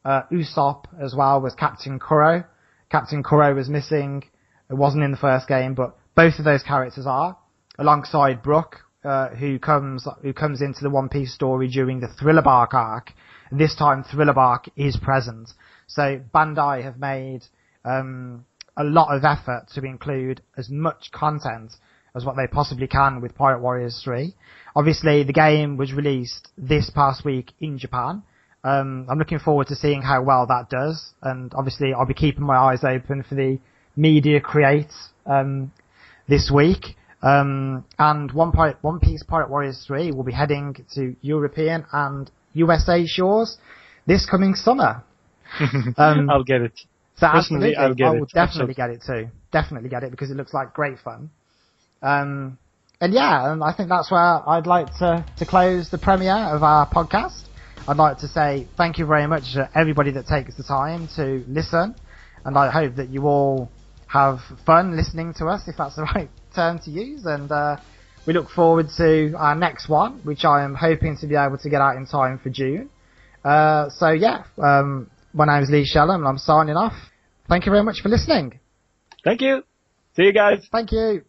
Usopp as well was Captain Kuro. Captain Kuro was missing. It wasn't in the first game, but both of those characters are, alongside Brook, who comes into the One Piece story during the Thriller Bark arc. And this time Thriller Bark is present. So Bandai have made a lot of effort to include as much content as what they possibly can with Pirate Warriors 3. Obviously the game was released this past week in Japan. I'm looking forward to seeing how well that does, and obviously I'll be keeping my eyes open for the media creates this week. And One Piece Pirate Warriors 3 will be heading to European and USA shores this coming summer. I'll get it. So Personally, absolutely, I'll I get will it. definitely get it too. Definitely get it because it looks like great fun. And yeah, and I think that's where I'd like to close the premiere of our podcast. I'd like to say thank you very much to everybody that takes the time to listen, and I hope that you all have fun listening to us, if that's the right term to use, and we look forward to our next one, which I am hoping to be able to get out in time for June. So yeah, my name is Lee Shellham and I'm signing off. Thank you very much for listening. Thank you. See you guys. Thank you.